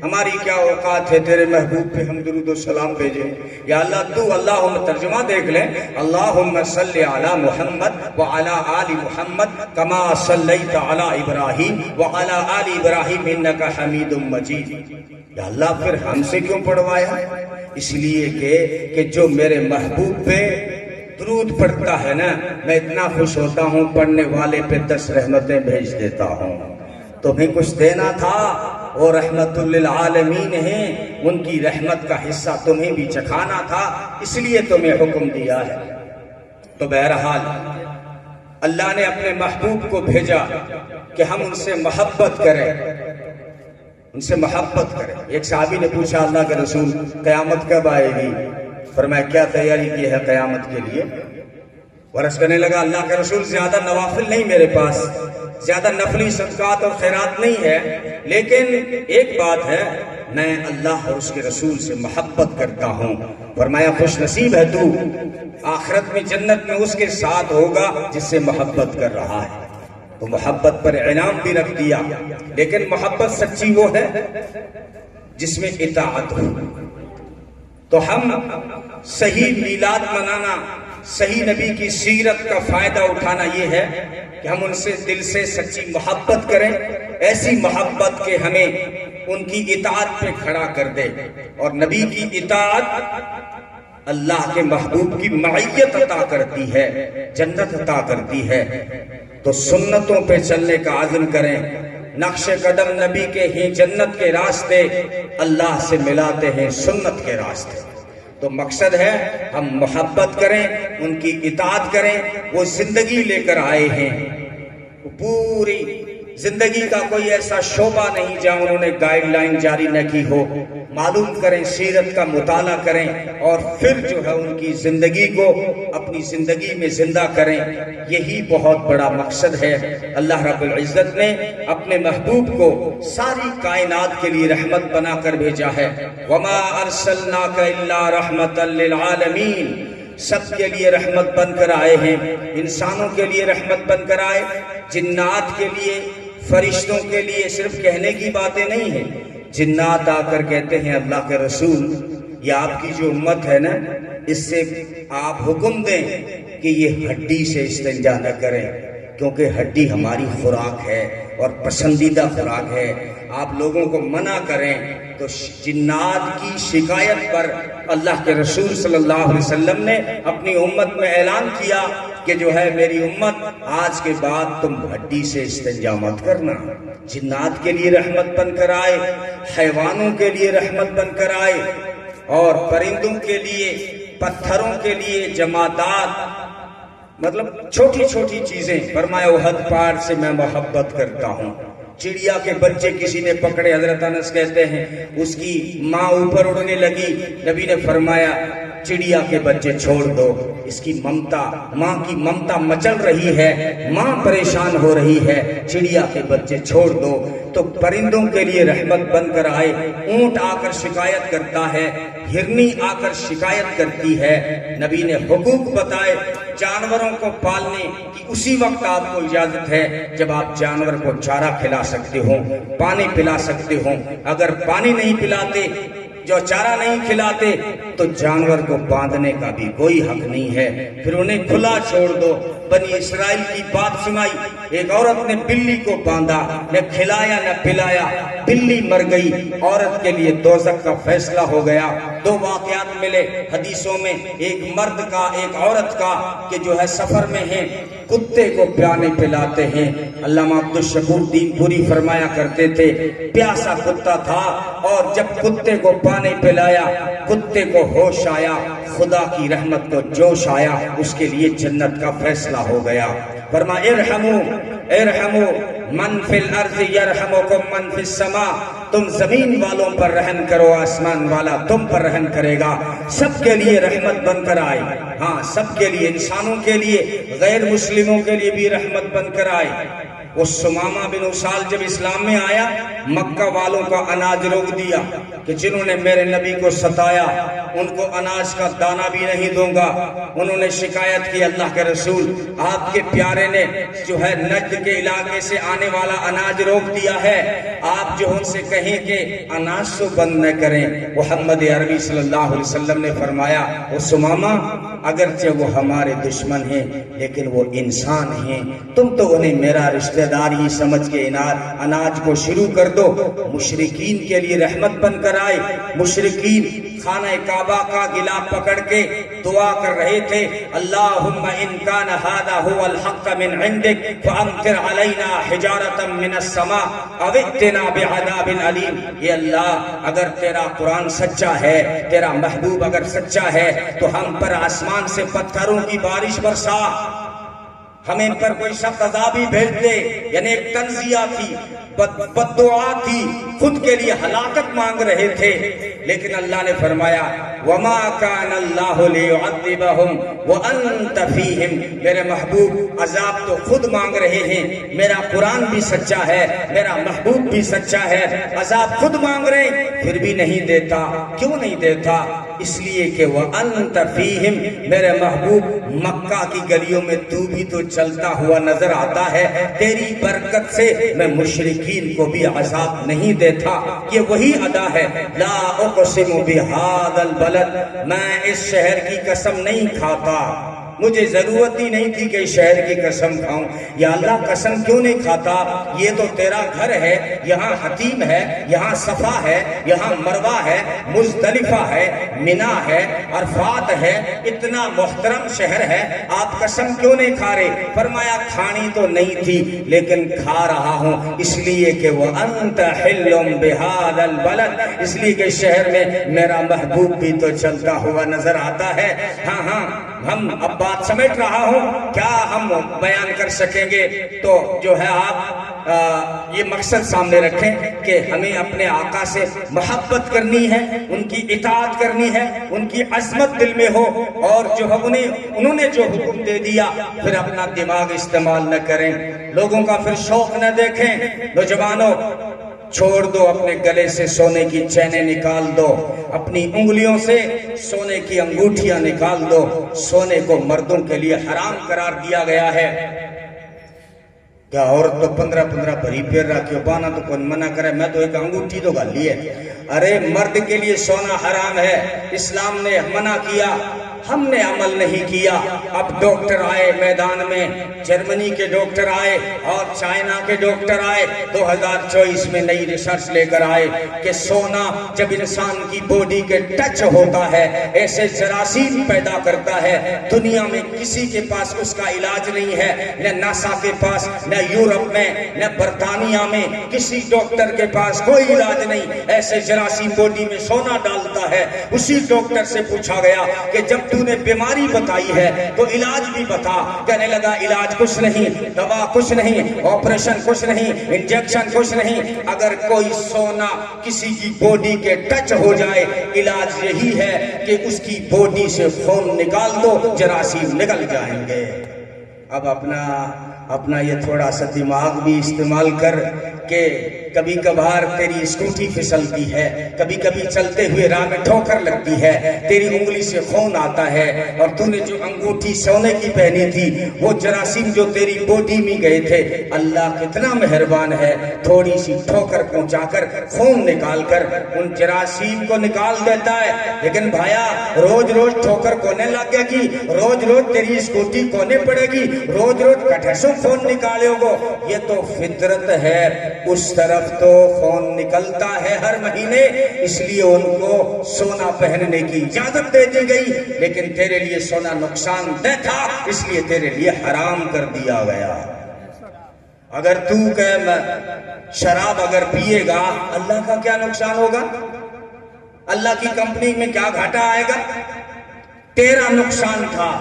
[SPEAKER 1] ہماری کیا اوقات ہے تیرے محبوب پہ ہم درود و سلام بھیجیں؟ یا اللہ تو، اللہم ترجمہ دیکھ لیں، اللہم صلی علی محمد وعلی آل محمد کما صلیت علی ابراہیم وعلی آل ابراہیم انک حمید مجید۔ یا اللہ پھر ہم سے کیوں پڑھوایا؟ اس لیے کہ جو میرے محبوب پہ درود پڑھتا ہے نا، میں اتنا خوش ہوتا ہوں، پڑھنے والے پہ 10 رحمتیں بھیج دیتا ہوں۔ تمہیں کچھ دینا تھا، وہ رحمت للعالمین ہیں، ان کی رحمت کا حصہ تمہیں بھی چکھانا تھا، اس لیے تمہیں حکم دیا ہے۔ تو بہرحال اللہ نے اپنے محبوب کو بھیجا کہ ہم ان سے محبت کریں، ان سے محبت کریں۔ ایک صحابی نے پوچھا اللہ کے رسول قیامت کب آئے گی؟ فرمایا کیا تیاری کی ہے قیامت کے لیے؟ ورث کرنے لگا اللہ کے رسول زیادہ نوافل نہیں میرے پاس، زیادہ نفلی صدقات اور خیرات نہیں ہے، لیکن ایک بات ہے میں اللہ اور اس کے رسول سے محبت کرتا ہوں۔ فرمایا خوش نصیب ہے تو، آخرت میں جنت میں اس کے ساتھ ہوگا جس سے محبت کر رہا ہے۔ تو محبت پر انعام بھی رکھ دیا، لیکن محبت سچی وہ ہے جس میں اطاعت ہو۔ تو ہم صحیح میلاد منانا، صحیح نبی کی سیرت کا فائدہ اٹھانا یہ ہے کہ ہم ان سے دل سے سچی محبت کریں، ایسی محبت کہ ہمیں ان کی اطاعت پہ کھڑا کر دے، اور نبی کی اطاعت اللہ کے محبوب کی معیت عطا کرتی ہے، جنت عطا کرتی ہے۔ تو سنتوں پہ چلنے کا عزم کریں، نقش قدم نبی کے ہی جنت کے راستے اللہ سے ملاتے ہیں سنت کے راستے۔ تو مقصد ہے ہم محبت کریں، ان کی اطاعت کریں۔ وہ زندگی لے کر آئے ہیں، پوری زندگی کا کوئی ایسا شعبہ نہیں جہاں انہوں نے گائیڈ لائن جاری نہ کی ہو۔ معلوم کریں، سیرت کا مطالعہ کریں، اور پھر جو ہے ان کی زندگی کو اپنی زندگی میں زندہ کریں۔ یہی بہت بڑا مقصد ہے۔ اللہ رب العزت نے اپنے محبوب کو ساری کائنات کے لیے رحمت بنا کر بھیجا ہے۔ وما ارسلناک الا رحمتا للعالمین، سب کے لیے رحمت بن کر آئے ہیں، انسانوں کے لیے رحمت بن کر آئے، جنات کے لیے، فرشتوں کے لیے۔ صرف کہنے کی باتیں نہیں ہیں، جنات آ کر کہتے ہیں اللہ کے رسول یہ آپ کی جو امت ہے نا، اس سے آپ حکم دیں کہ یہ ہڈی سے استنجا نہ کریں، کیونکہ ہڈی ہماری خوراک ہے اور پسندیدہ خوراک ہے۔ آپ لوگوں کو منع کریں۔ تو جنات کی شکایت پر اللہ کے رسول صلی اللہ علیہ وسلم نے اپنی امت میں اعلان کیا کہ جو ہے میری امت آج کے بعد تم ہڈی سے استنجا مت کرنا۔ جنات کے لیے رحمت بن کر آئے، حیوانوں کے لیے رحمت بن کر آئے، اور پرندوں کے لیے، پتھروں کے لیے، جمادات، مطلب چھوٹی چھوٹی چیزیں۔ فرمایا احد پہاڑ سے میں محبت کرتا ہوں۔ چڑیا کے بچے کسی نے پکڑے، حضرت انس کہتے ہیں اس کی ماں اوپر اڑنے لگی، نبی نے فرمایا چڑیا کے بچے چھوڑ دو، اس کی ممتا، ماں کی ممتا مچل رہی ہے، ماں پریشان ہو رہی ہے، چڑیا کے بچے چھوڑ دو۔ تو پرندوں کے لیے رحمت بن کر آئے۔ اونٹ آ کر شکایت کرتا ہے، ہرنی آ کر شکایت کرتی ہے، نبی نے حقوق بتائے۔ جانوروں کو پالنے کی اسی وقت آپ کو اجازت ہے جب آپ جانور کو چارہ کھلا سکتے ہو، پانی پلا سکتے ہو۔ اگر پانی نہیں پلاتے، جو چارہ نہیں کھلاتے، تو جانور کو باندھنے کا بھی کوئی حق نہیں ہے، پھر انہیں کھلا چھوڑ دو۔ بنی اسرائیل کی بات سنائی، ایک عورت نے بلی کو باندھا، نہ کھلایا نہ پلایا، بلی مر گئی، عورت کے لیے دوزخ کا فیصلہ ہو گیا۔ دو واقعات ملے حدیثوں میں، ایک مرد کا، ایک عورت کا، کہ جو ہے سفر میں ہیں، کتے کو پیانے پلاتے ہیں۔ علامہ عبدالشکور دین پوری فرمایا کرتے تھے، پیاسا کتا تھا، اور جب کتے کو پانی پلایا، کتے کو ہوش آیا، خدا کی رحمت کو جوش آیا، اس کے لیے جنت کا فیصلہ ہو گیا۔ فرمایا ارحمو من فی الارض یرحمکم من فی السماء، تم زمین والوں پر رحم کرو، آسمان والا تم پر رحم کرے گا۔ سب کے لیے رحمت بن کر آئے، ہاں سب کے لیے، انسانوں کے لیے، غیر مسلموں کے لیے بھی رحمت بن کر آئے۔ وہ سمامہ بن اسال جب اسلام میں آیا، مکہ والوں کا اناج روک دیا کہ جنہوں نے میرے نبی کو ستایا ان کو اناج کا دانہ بھی نہیں دوں گا۔ انہوں نے شکایت کی، اللہ کے رسول آپ کے پیارے نے جو ہے نجد کے علاقے سے آنے والا اناج روک دیا ہے، آپ جو ان سے کہیں کہ اناج تو بند نہ کریں۔ محمد عربی صلی اللہ علیہ وسلم نے فرمایا وہ سمامہ اگرچہ وہ ہمارے دشمن ہیں لیکن وہ انسان ہیں، تم تو انہیں میرا رشتہ دار ہی سمجھ کے اناج کو شروع کر دو۔ مشرکین کے لیے رحمت بن کر آئے، مشرکین خانہ کعبہ کا گلا پکڑ کے دعا کر رہے تھے، اللہم ان کان ھذا ھو الحق من عندک فامطر علینا حجارۃ من السماء او ائتنا بعذاب علیم۔ یہ اللہ اگر تیرا قرآن سچا ہے، تیرا محبوب اگر سچا ہے تو ہم پر آسمان سے پتھروں کی بارش برسا، ہمیں ان پر کوئی سخت عذاب ہی بھیج دے۔ یعنی ایک تنزیہ تھی، بد دعا تھی، خود کے لیے ہلاکت مانگ رہے تھے، لیکن اللہ نے فرمایا وما کان اللہ لیعذبہم وانت فیہم۔ میرے محبوب عذاب تو خود مانگ رہے ہیں، میرا قرآن بھی سچا ہے، میرا محبوب بھی سچا ہے، عذاب خود مانگ رہے ہیں پھر بھی نہیں دیتا۔ کیوں نہیں دیتا؟ اس لیے کہ وانت فیہم، میرے محبوب مکہ کی گلیوں میں تو بھی تو چلتا ہوا نظر آتا ہے، تیری برکت سے میں مشرکین کو بھی عذاب نہیں دیتا۔ یہ وہی ادا ہے، لا اقسم بہذا البلد، میں اس شہر کی قسم نہیں کھاتا، مجھے ضرورت ہی نہیں تھی کہ اس شہر کی قسم کھاؤں۔ یا اللہ قسم کیوں نہیں کھاتا؟ یہ تو تیرا گھر ہے، یہاں حتیم ہے، یہاں صفا ہے، یہاں مروہ ہے، مزدلفہ ہے، منا ہے، عرفات ہے، اتنا محترم شہر ہے، آپ قسم کیوں نہیں کھا رہے؟ فرمایا کھانی تو نہیں تھی لیکن کھا رہا ہوں، اس لیے کہ وہ انت حل بہذا البلد، اس لیے کہ شہر میں میرا محبوب بھی تو چلتا ہوا نظر آتا ہے۔ ہاں ہاں، ہم اب بات سمیٹ رہا ہوں، کیا ہم بیان کر سکیں گے؟ تو جو ہے آپ یہ مقصد سامنے رکھیں کہ ہمیں اپنے آقا سے محبت کرنی ہے، ان کی اطاعت کرنی ہے، ان کی عظمت دل میں ہو، اور جو انہوں نے جو حکم دے دیا پھر اپنا دماغ استعمال نہ کریں، لوگوں کا پھر شوق نہ دیکھیں۔ نوجوانوں چھوڑ دو، اپنے گلے سے سونے کی چینیں نکال دو، اپنی انگلیوں سے سونے کی انگوٹھیاں نکال دو۔ سونے کو مردوں کے لیے حرام قرار دیا گیا ہے۔ کیا عورت تو 15 بھری پیر رکھی ہو، بانا تو کون منع کرے، میں تو ایک انگوٹھی تو گالی ہے۔ ارے مرد کے لیے سونا حرام ہے، اسلام نے منع کیا، ہم نے عمل نہیں کیا۔ اب ڈاکٹر آئے میدان میں، جرمنی کے ڈاکٹر آئے اور چائنا کے ڈاکٹر آئے، 2024 میں نئی ریسرچ لے کر آئے کہ سونا جب انسان کی باڈی کے ٹچ ہوتا ہے ایسے جراثیم پیدا کرتا ہے، دنیا میں کسی کے پاس اس کا علاج نہیں ہے، نہ ناسا کے پاس، نہ یورپ میں، نہ برطانیہ میں، کسی ڈاکٹر کے پاس کوئی علاج نہیں، ایسے جراثیم باڈی میں سونا ڈالتا ہے۔ اسی ڈاکٹر سے پوچھا گیا کہ جب تو نے بیماری بتائی ہے تو علاج بھی بتا، کہنے لگا علاج کچھ نہیں، دوا کچھ نہیں، آپریشن کچھ نہیں، انجیکشن کچھ نہیں، اگر کوئی سونا کسی کی باڈی کے ٹچ ہو جائے علاج یہی ہے کہ اس کی باڈی سے خون نکال دو، جراثیم نکل جائیں گے۔ اب اپنا یہ تھوڑا سا دماغ بھی استعمال کر کہ کبھی کبھار تیری اسکوٹی پھسلتی ہے، کبھی کبھی چلتے ہوئے راہ میں ٹھوکر لگتی ہے، تیری انگلی سے خون آتا ہے، اور تو نے جو انگوٹھی سونے کی پہنی تھی وہ جراثیم جو تیری باڈی میں گئے تھے، اللہ کتنا مہربان ہے، تھوڑی سی ٹھوکر پہنچا کر خون نکال کر ان جراثیم کو نکال دیتا ہے۔ لیکن بھایا روز روز ٹھوکر کونے لگ گیا کی، روز روز تیری اسکوٹی کونے پڑے گی، روز روز کٹھسوں خون نکالے گو، یہ تو فطرت ہے، اس طرف تو خون نکلتا ہے ہر مہینے، اس لیے ان کو سونا پہننے کی اجازت دے دی گئی، لیکن تیرے لیے سونا نقصان دہ تھا اس لیے تیرے لیے حرام کر دیا گیا۔ اگر تو کہ شراب اگر پیے گا اللہ کا کیا نقصان ہوگا؟ اللہ کی کمپنی میں کیا گھاٹا آئے گا؟ تیرا نقصان تھا۔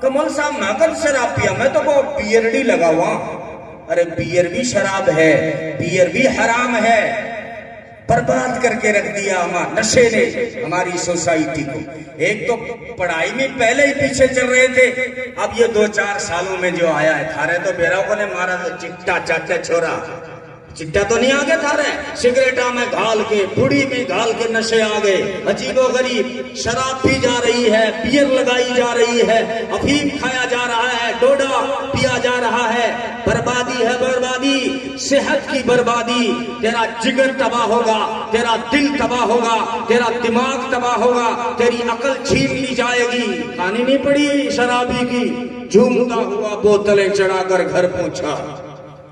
[SPEAKER 1] کمال صاحب میں کل شراب پیا، میں تو بہت بیئرڈی لگا ہوا۔ ارے بیئر بھی شراب ہے، بیئر بھی حرام ہے، برباد کر کے رکھ دیا نشے نے ہماری سوسائٹی کو۔ ایک تو پڑھائی میں پہلے ہی پیچھے چل رہے تھے، اب یہ 2-4 سالوں میں جو آیا ہے، تھارے تو بیراؤ کو نے مارا تو چٹا چاچا چھوڑا، چٹا تو نہیں آگے تھا رہے، سگریٹا میں گھال کے، بڑی میں گھال کے نشے آگے، عجیب و غریب شراب پی جا رہی ہے، بیئر لگائی جا رہی ہے، افیم کھایا جا رہا ہے، ڈوڈا پیا جا رہا ہے، بربادی ہے بربادی، صحت کی بربادی، تیرا جگر تباہ ہوگا، تیرا دل تباہ ہوگا، تیرا دماغ تباہ ہوگا، تیری عقل چھین لی جائے گی۔ کہانی نہیں پڑی شرابی کی، جھومتا ہوا بوتلیں چڑھا کر گھر پہنچا،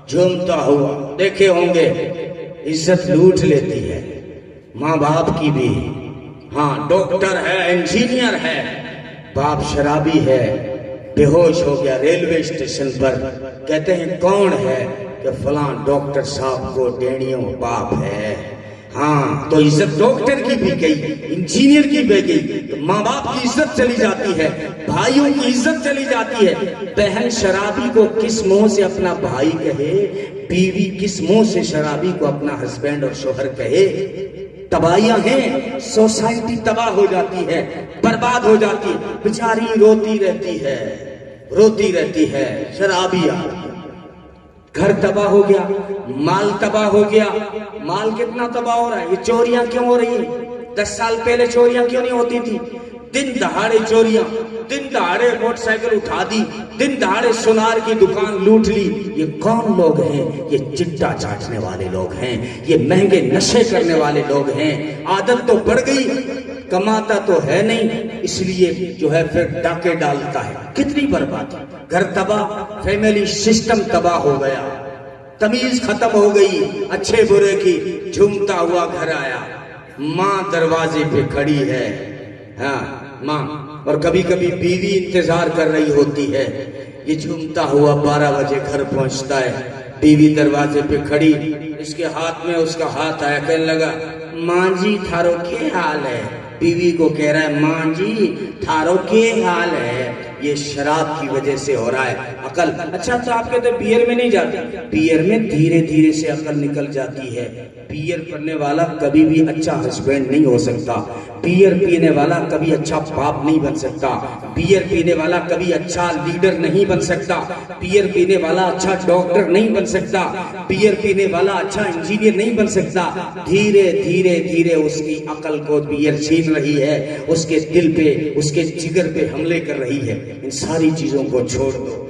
[SPEAKER 1] جھومتا ہوا، دیکھے ہوں گے عزت لوٹ لیتی ہے، ماں باپ کی بھی، ہاں ڈاکٹر ہے، انجینئر ہے، باپ شرابی ہے، بے ہوش ہو گیا ریلوے اسٹیشن پر، کہتے ہیں کون ہے کہ فلاں ڈاکٹر صاحب کو ڈینیوں باپ ہے. ہاں تو عزت ڈاکٹر کی بھی گئی، انجینئر کی بھی گئی، تو ماں باپ کی عزت چلی جاتی ہے، بھائیوں کی عزت چلی جاتی ہے. بہن شرابی کو کس منہ سے اپنا بھائی کہے، بیوی کس منہ سے شرابی کو اپنا ہسبینڈ اور شوہر کہے. تباہیاں ہیں، سوسائٹی تباہ ہو جاتی ہے، برباد ہو جاتی ہے، بیچاری روتی رہتی ہے شرابی آ. گھر تباہ ہو گیا، مال تباہ ہو گیا. مال کتنا تباہ ہو رہا ہے؟ یہ چوریاں کیوں ہو رہی ہیں؟ 10 سال پہلے چوریاں کیوں نہیں ہوتی تھی؟ دن دہاڑے چوریاں، دن دہاڑے موٹر سائیکل اٹھا دی، دن دہاڑے سونار کی دکان لوٹ لی. یہ کون لوگ ہیں؟ یہ چٹا چاٹنے والے لوگ ہیں، یہ مہنگے نشے کرنے والے لوگ ہیں. عادت تو بڑھ گئی، کماتا تو ہے نہیں، اس لیے جو ہے پھر ڈاکے ڈالتا ہے. کتنی بربادی، گھر تباہ، فیملی سسٹم تباہ ہو گیا، تمیز ختم ہو گئی اچھے برے کی. جھومتا ہوا گھر آیا، ماں دروازے پہ کھڑی ہے، ہاں ماں، اور کبھی کبھی بیوی انتظار کر رہی ہوتی ہے. یہ جھومتا ہوا 12 بجے گھر پہنچتا ہے، بیوی دروازے پہ کھڑی، اس کے ہاتھ میں اس کا ہاتھ آیا، کہنے لگا ماں جی تھارو کیا حال ہے. بیوی کو کہہ رہا ہے ماں جی تھارو کیا حال ہے. یہ شراب کی وجہ سے ہو رہا ہے. عقل، اچھا تو آپ کہتے بیئر میں نہیں جاتے، بیئر میں دھیرے دھیرے سے عقل نکل جاتی ہے. بیئر پڑھنے والا کبھی بھی اچھا ہسبینڈ نہیں ہو سکتا، بیئر پینے والا کبھی اچھا باپ نہیں بن سکتا، بیئر پینے والا کبھی اچھا لیڈر نہیں بن سکتا، بیئر پینے والا اچھا ڈاکٹر نہیں بن سکتا، بیئر پینے والا اچھا انجینئر نہیں بن سکتا. دھیرے دھیرے دھیرے اس کی عقل کو بیئر چھین رہی ہے، اس کے دل پہ، اس کے جگر پہ حملے کر رہی ہے. ان ساری چیزوں کو چھوڑ دو،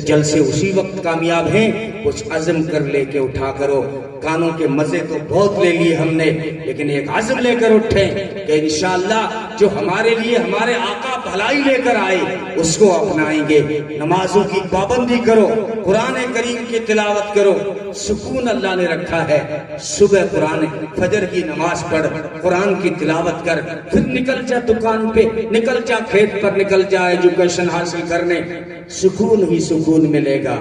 [SPEAKER 1] جلسے اسی وقت کامیاب ہیں. کچھ عزم کر لے کے اٹھا کرو. کانوں کے مزے تو بہت لے لیے ہم نے، لیکن ایک عزم لے کر اٹھیں کہ انشاءاللہ جو ہمارے لیے ہمارے آقا بھلائی لے کر آئے اس کو اپنائیں گے. نمازوں کی پابندی کرو، قرآن کریم کی تلاوت کرو. سکون اللہ نے رکھا ہے. صبح قرآن فجر کی نماز پڑھ، قرآن کی تلاوت کر، پھر نکل جا دکان پہ، نکل جا کھیت پر، نکل جا ایجوکیشن حاصل کرنے. سکون ہی سکون ملے گا،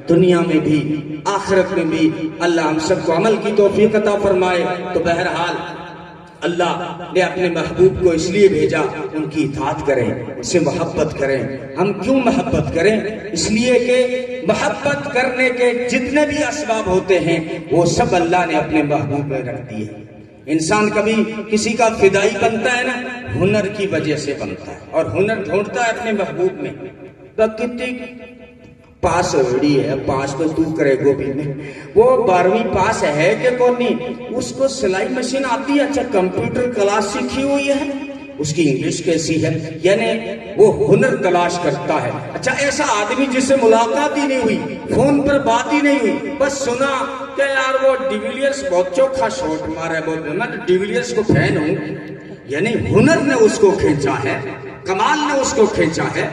[SPEAKER 1] دنیا میں بھی آخرت میں بھی. اللہ ہم سب کو عمل کی توفیق عطا فرمائے. تو بہرحال اللہ نے اپنے محبوب کو اس لیے بھیجا ان کی اطاعت کریں، ان سے محبت کریں. ہم کیوں محبت کریں؟ اس لیے کہ محبت کرنے کے جتنے بھی اسباب ہوتے ہیں وہ سب اللہ نے اپنے محبوب میں رکھ دیے. انسان کبھی کسی کا فدائی بنتا ہے نا، ہنر کی وجہ سے بنتا ہے، اور ہنر ڈھونڈتا ہے اپنے محبوب میں. کتنی پاس ہوڑی ہے، پاس تو کرے گوبھی میں، وہ 12ویں پاس ہے کہ کون نہیں، اس کو سلائی مشین آتی ہے، اچھا کمپیوٹر کلاس سیکھی ہوئی ہے، اس کی انگلش کیسی ہے، یعنی وہ ہنر تلاش کرتا ہے. اچھا ایسا آدمی جس سے ملاقات ہی نہیں ہوئی، فون پر بات ہی نہیں ہوئی، بس سنا کہ یار وہ ڈیویلیئرز بہت چوکھا شاٹ مارا ہے، بہت میں ڈیویلیئرز کو فین ہوں، یعنی ہنر نے اس کو کھینچا ہے، کمال نے اس کو کھینچا ہے.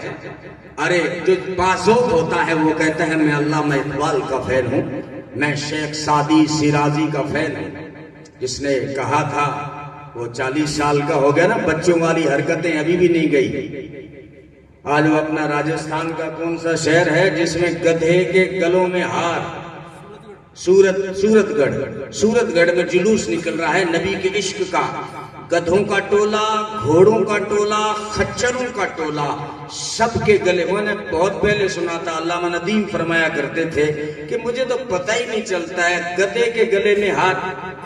[SPEAKER 1] ارے جو بازوق ہوتا ہے وہ کہتا ہے میں علامہ اقبال کا فین ہوں، میں شیخ سعدی شیرازی کا فین ہوں. جس نے کہا تھا وہ 40 سال کا ہو گیا نا، بچوں والی حرکتیں ابھی بھی نہیں گئی. آج وہ اپنا راجستھان کا کون سا شہر ہے جس میں گدھے کے گلوں میں ہار، سورت گڑھ میں جلوس نکل رہا ہے نبی کے عشق کا. گدھوں کا ٹولہ، گھوڑوں کا ٹولہ، خچروں کا ٹولہ، سب کے گلے. میں نے بہت پہلے سنا تھا، علامہ ندیم فرمایا کرتے تھے کہ مجھے تو پتہ ہی نہیں چلتا ہے، گدھے کے گلے میں ہار،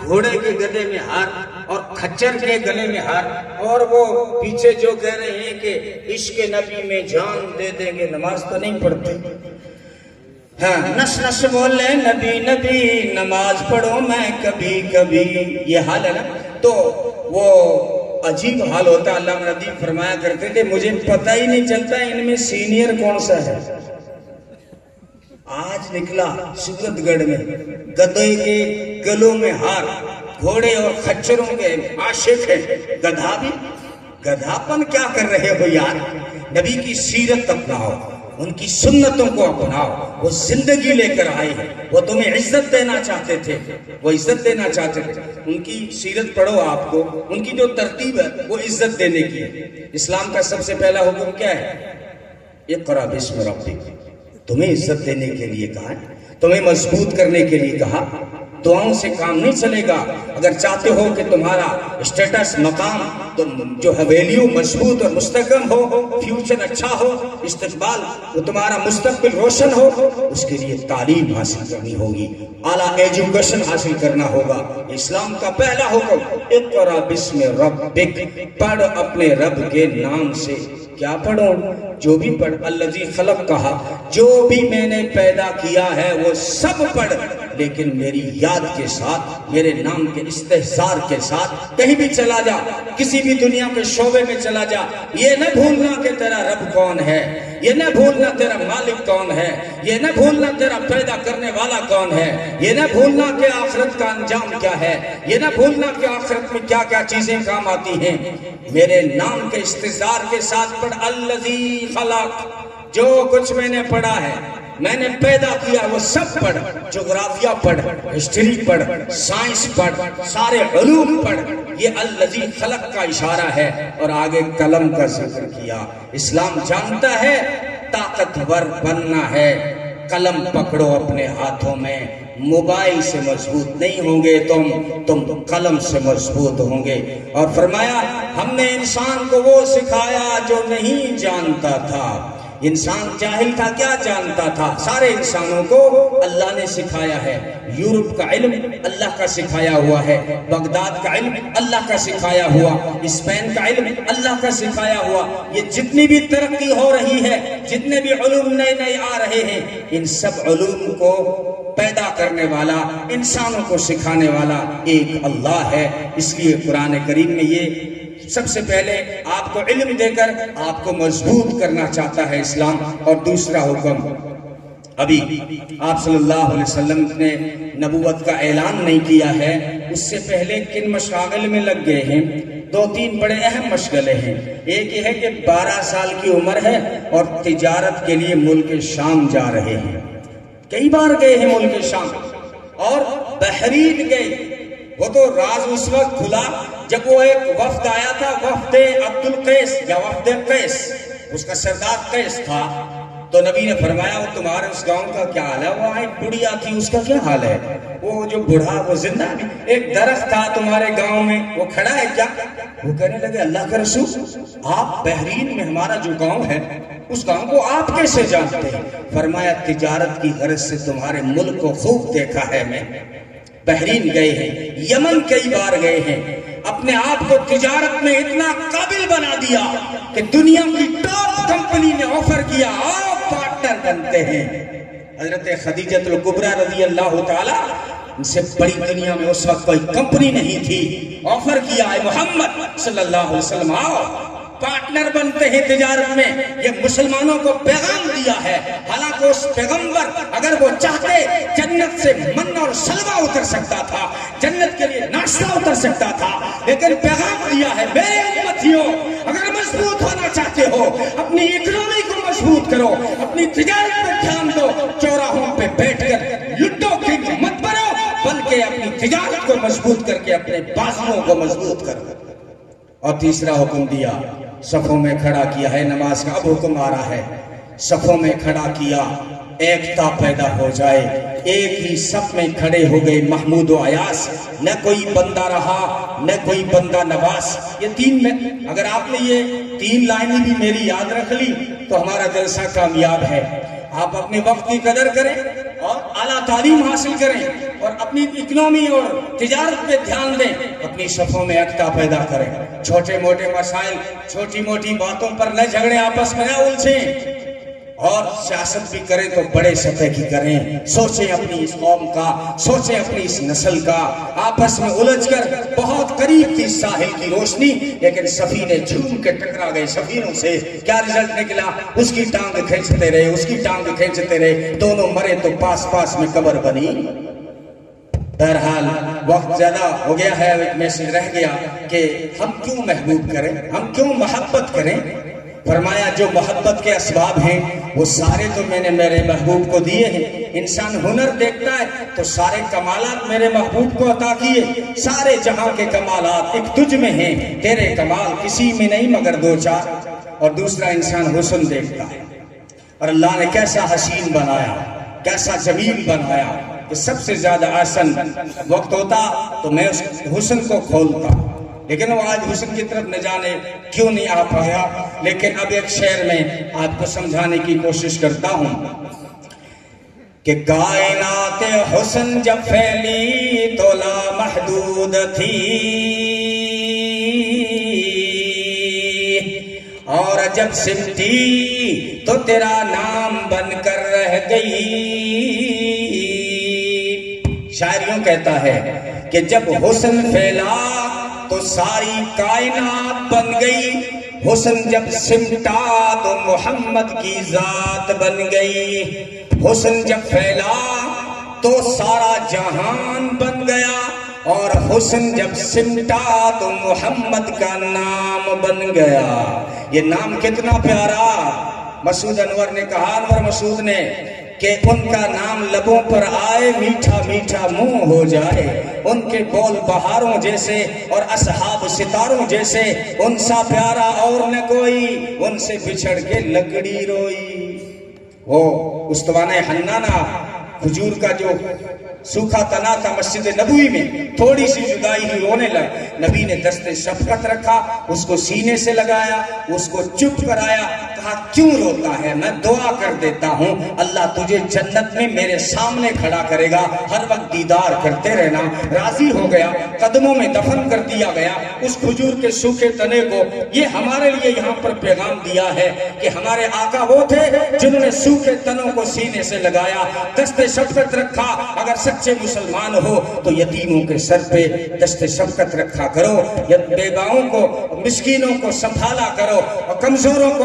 [SPEAKER 1] گھوڑے کے گلے میں ہار، اور خچر کے گلے میں ہار، اور وہ پیچھے جو کہہ رہے ہیں کہ عشق نبی میں جان دے دیں گے. نماز تو نہیں پڑھتے، ہاں نس نس بولے نبی نبی، نماز پڑھو میں کبھی کبھی، یہ حال ہے نا. تو وہ عجیب حال ہوتا ہے. علامہ ندیم فرمایا کرتے تھے مجھے پتہ ہی نہیں چلتا ان میں سینئر کون سا ہے. آج نکلا سورت گڑھ میں گدھے کے گلوں میں ہار، گھوڑے اور خچروں کے عاشق ہیں. گدھا بھی، گدھاپن کیا کر رہے ہو یار، نبی کی سیرت اپناؤ، ان کی سنتوں کو اپناؤ. وہ زندگی لے کر آئے ہیں, وہ تمہیں عزت دینا چاہتے تھے, وہ عزت دینا چاہتے تھے. ان کی سیرت پڑھو, آپ کو ان کی جو ترتیب ہے وہ عزت دینے کی ہے. اسلام کا سب سے پہلا حکم کیا ہے؟ اقرأ باسم ربک. تمہیں عزت دینے کے لیے کہا ہے, تمہیں مضبوط کرنے کے لیے کہا. دعاؤں سے کام نہیں چلے گا. اگر چاہتے ہو کہ تمہارا اسٹیٹس, مقام جو ہے ویلیو مضبوط اور مستحکم ہو, فیوچر اچھا ہو, استقبال وہ تمہارا مستقبل روشن ہو, اس کے لیے تعلیم حاصل کرنی ہوگی, اعلیٰ ایجوکیشن حاصل کرنا ہوگا. اسلام کا پہلا حکم اقرأ باسم ربک, پڑھ اپنے رب کے نام سے. کیا پڑھو؟ جو بھی پڑھ. الذی خلق کہا, جو بھی میں نے پیدا کیا ہے وہ سب پڑھ, لیکن میری یاد کے ساتھ, میرے نام کے استحضار کے ساتھ. کہیں بھی چلا جا, کسی بھی دنیا کے شعبے میں چلا جا, یہ نہ بھولنا کہ تیرا رب کون ہے, یہ نہ بھولنا تیرا مالک کون ہے, یہ نہ بھولنا تیرا پیدا کرنے والا کون ہے, یہ نہ بھولنا کہ آخرت کا انجام کیا ہے, یہ نہ بھولنا کہ آخرت میں کیا کیا چیزیں کام آتی ہیں. میرے نام کے استحضار کے ساتھ پڑھ. الذی خلق, جو کچھ میں نے پڑھا ہے, میں نے پیدا کیا وہ سب پڑھ. جغرافیہ پڑھ, ہسٹری پڑھ, سائنس پڑھ, سارے علوم پڑھ. یہ الذی خلق کا اشارہ ہے. اور آگے قلم کا ذکر کیا. اسلام جانتا ہے طاقتور بننا ہے, قلم پکڑو اپنے ہاتھوں میں. موبائل سے مضبوط نہیں ہوں گے تم قلم سے مضبوط ہوں گے. اور فرمایا ہم نے انسان کو وہ سکھایا جو نہیں جانتا تھا. انسان جاہل تھا, کیا جانتا تھا؟ سارے انسانوں کو اللہ نے سکھایا ہے. یورپ کا علم اللہ کا سکھایا ہوا ہے, بغداد کا علم اللہ کا سکھایا ہوا, اسپین کا علم اللہ کا سکھایا ہوا. یہ جتنی بھی ترقی ہو رہی ہے, جتنے بھی علوم نئے نئے آ رہے ہیں, ان سب علوم کو پیدا کرنے والا, انسانوں کو سکھانے والا ایک اللہ ہے. اس لیے قرآن کریم میں یہ سب سے پہلے آپ کو علم دے کر آپ کو مضبوط کرنا چاہتا ہے اسلام. اور دوسرا حکم, ابھی آپ صلی اللہ علیہ وسلم نے نبوت کا اعلان نہیں کیا ہے, اس سے پہلے کن مشاغل میں لگ گئے ہیں؟ 2-3 بڑے اہم مشغلے ہیں. ایک یہ ہے کہ 12 سال کی عمر ہے اور تجارت کے لیے ملک شام جا رہے ہیں. کئی بار گئے ہیں ملک شام, اور بحرین گئے. وہ تو راز اس وقت کھلا جب وہ ایک وفد آیا تھا, وفد عبد القیس یا وفد قیس, اس کا سردار قیس تھا. تو نبی نے فرمایا وہ تمہارے اس گاؤں کا کیا حال ہے؟ وہ ایک بڑھیا تھی, اس کا کیا حال ہے؟ وہ جو بڑھا وہ زندہ ہے. ایک درخت تھا تمہارے گاؤں میں, وہ کھڑا ہے کیا؟ وہ کہنے لگے اللہ کا رسول, آپ بحرین میں ہمارا جو گاؤں ہے اس گاؤں کو آپ کیسے جانتے ہیں؟ فرمایا تجارت کی غرض سے تمہارے ملک کو خوب دیکھا ہے میں. بحرین گئے ہیں, یمن کئی بار گئے ہیں, اپنے آپ کو تجارت میں اتنا قابل بنا دیا کہ دنیا کی ٹاپ کمپنی نے آفر کیا آپ پارٹنر بنتے ہیں. حضرت خدیجہ الکبریٰ رضی اللہ تعالی, ان سے بڑی دنیا میں اس وقت کوئی کمپنی نہیں تھی, آفر کیا ہے محمد صلی اللہ علیہ وسلم آؤ پارٹنر بنتے ہیں تجارت میں. یہ مسلمانوں کو پیغام دیا ہے. حالانکہ اس پیغمبر اگر وہ چاہتے جنت سے من اور سلوہ اتر سکتا تھا, جنت کے لیے ناشتہ اتر سکتا تھا, لیکن پیغام دیا ہے میرے امتیوں اگر مضبوط ہونا چاہتے ہو اپنی اکنومی کو مضبوط کرو, اپنی تجارت پر دھیان دو, چوراہوں پہ بیٹھ کر لٹو کنگ مت بنو, بلکہ اپنی تجارت کو مضبوط کر کے اپنے بازوؤں کو مضبوط کرو. اور تیسرا حکم دیا, صفوں میں کھڑا کیا ہے نماز کا. اب حکم آ رہا ہے, صفوں میں کھڑا کیا, ایکتا پیدا ہو جائے. ایک ہی صف میں کھڑے ہو گئے محمود و ایاس, نہ کوئی بندہ رہا نہ کوئی بندہ نواز. یہ 3 میں اگر آپ نے یہ 3 لائنیں بھی میری یاد رکھ لی تو ہمارا جلسہ کامیاب ہے. آپ اپنے وقت کی قدر کریں اور اعلیٰ تعلیم حاصل کریں اور اپنی اکنومی اور تجارت پہ دھیان دیں, اپنی صفوں میں ایکتا پیدا کریں. چھوٹے موٹے مسائل, چھوٹی موٹی باتوں پر نہ جھگڑیں, آپس میں نہ الجھیں, اور سیاست بھی کریں تو بڑے سطح کی کریں. سوچیں اپنی اس قوم کا, سوچیں اپنی اس نسل کا. آپس میں الجھ کر بہت قریب تھی ساحل کی روشنی, لیکن سفینے جھوم کے ٹکرا گئے سفینوں سے. کیا رزلٹ نکلا؟ اس کی ٹانگ کھینچتے رہے, اس کی ٹانگ کھینچتے رہے, دونوں مرے تو پاس پاس میں قبر بنی. بہرحال وقت زیادہ ہو گیا ہے, ایک میسج رہ گیا کہ ہم کیوں محبوب کریں, ہم کیوں محبت کریں. فرمایا جو محبت کے اسباب ہیں وہ سارے تو میں نے میرے محبوب کو دیے ہیں. انسان ہنر دیکھتا ہے تو سارے کمالات میرے محبوب کو عطا کیے. سارے جہاں کے کمالات ایک تجھ میں ہیں، تیرے کمال کسی میں نہیں مگر دو چار. اور دوسرا انسان حسن دیکھتا ہے، اور اللہ نے کیسا حسین بنایا، کیسا جمیل بنایا کہ سب سے زیادہ احسن وقت ہوتا تو میں اس حسن کو کھولتا، لیکن وہ آج حسن کی طرف نہ جانے کیوں نہیں آ پایا. لیکن اب ایک شعر میں آپ کو سمجھانے کی کوشش کرتا ہوں کہ کائنات حسن جب پھیلی تو لامحدود تھی، اور جب سمٹی تو تیرا نام بن کر رہ گئی. شاعر یوں کہتا ہے کہ جب حسن پھیلا تو ساری کائنات بن گئی، حسن جب سمٹا تو محمد کی ذات بن گئی. حسن جب پھیلا تو سارا جہان بن گیا، اور حسن جب سمٹا تو محمد کا نام بن گیا. یہ نام کتنا پیارا. مسعود انور نے کہا، انور مسعود نے، کہ ان کا نام لبوں پر آئے میٹھا میٹھا منہ ہو جائے. ان کے بول بہاروں جیسے اور اصحاب ستاروں جیسے، ان سا پیارا اور نہ کوئی، ان سے بچھڑ کے لکڑی روئی. وہ استوانہ حنانہ کھجور کا جو سوکھا تنا تھا مسجد نبوی میں، تھوڑی سی جدائی ہی رونے لگ. نبی نے دست شفقت رکھا، اس کو سینے سے لگایا، اس کو چپ کرایا، کہا کیوں روتا ہے؟ میں دعا کر دیتا ہوں اللہ تجھے جنت میں میرے سامنے کھڑا کرے گا، ہر وقت دیدار کرتے رہنا. راضی ہو گیا، قدموں میں دفن کر دیا گیا اس کھجور کے سوکھے تنے کو. یہ ہمارے لیے یہاں پر پیغام دیا ہے کہ ہمارے آقا وہ تھے جنہوں نے سوکھے تنوں کو سینے سے لگایا، دست شفقت رکھا. اگر سچے مسلمان ہو تو یتیموں کے سر پہ دست شفقت رکھا کرو، بیواؤں کو، مسکینوں کو سنبھالا کرو، اور کمزوروں کو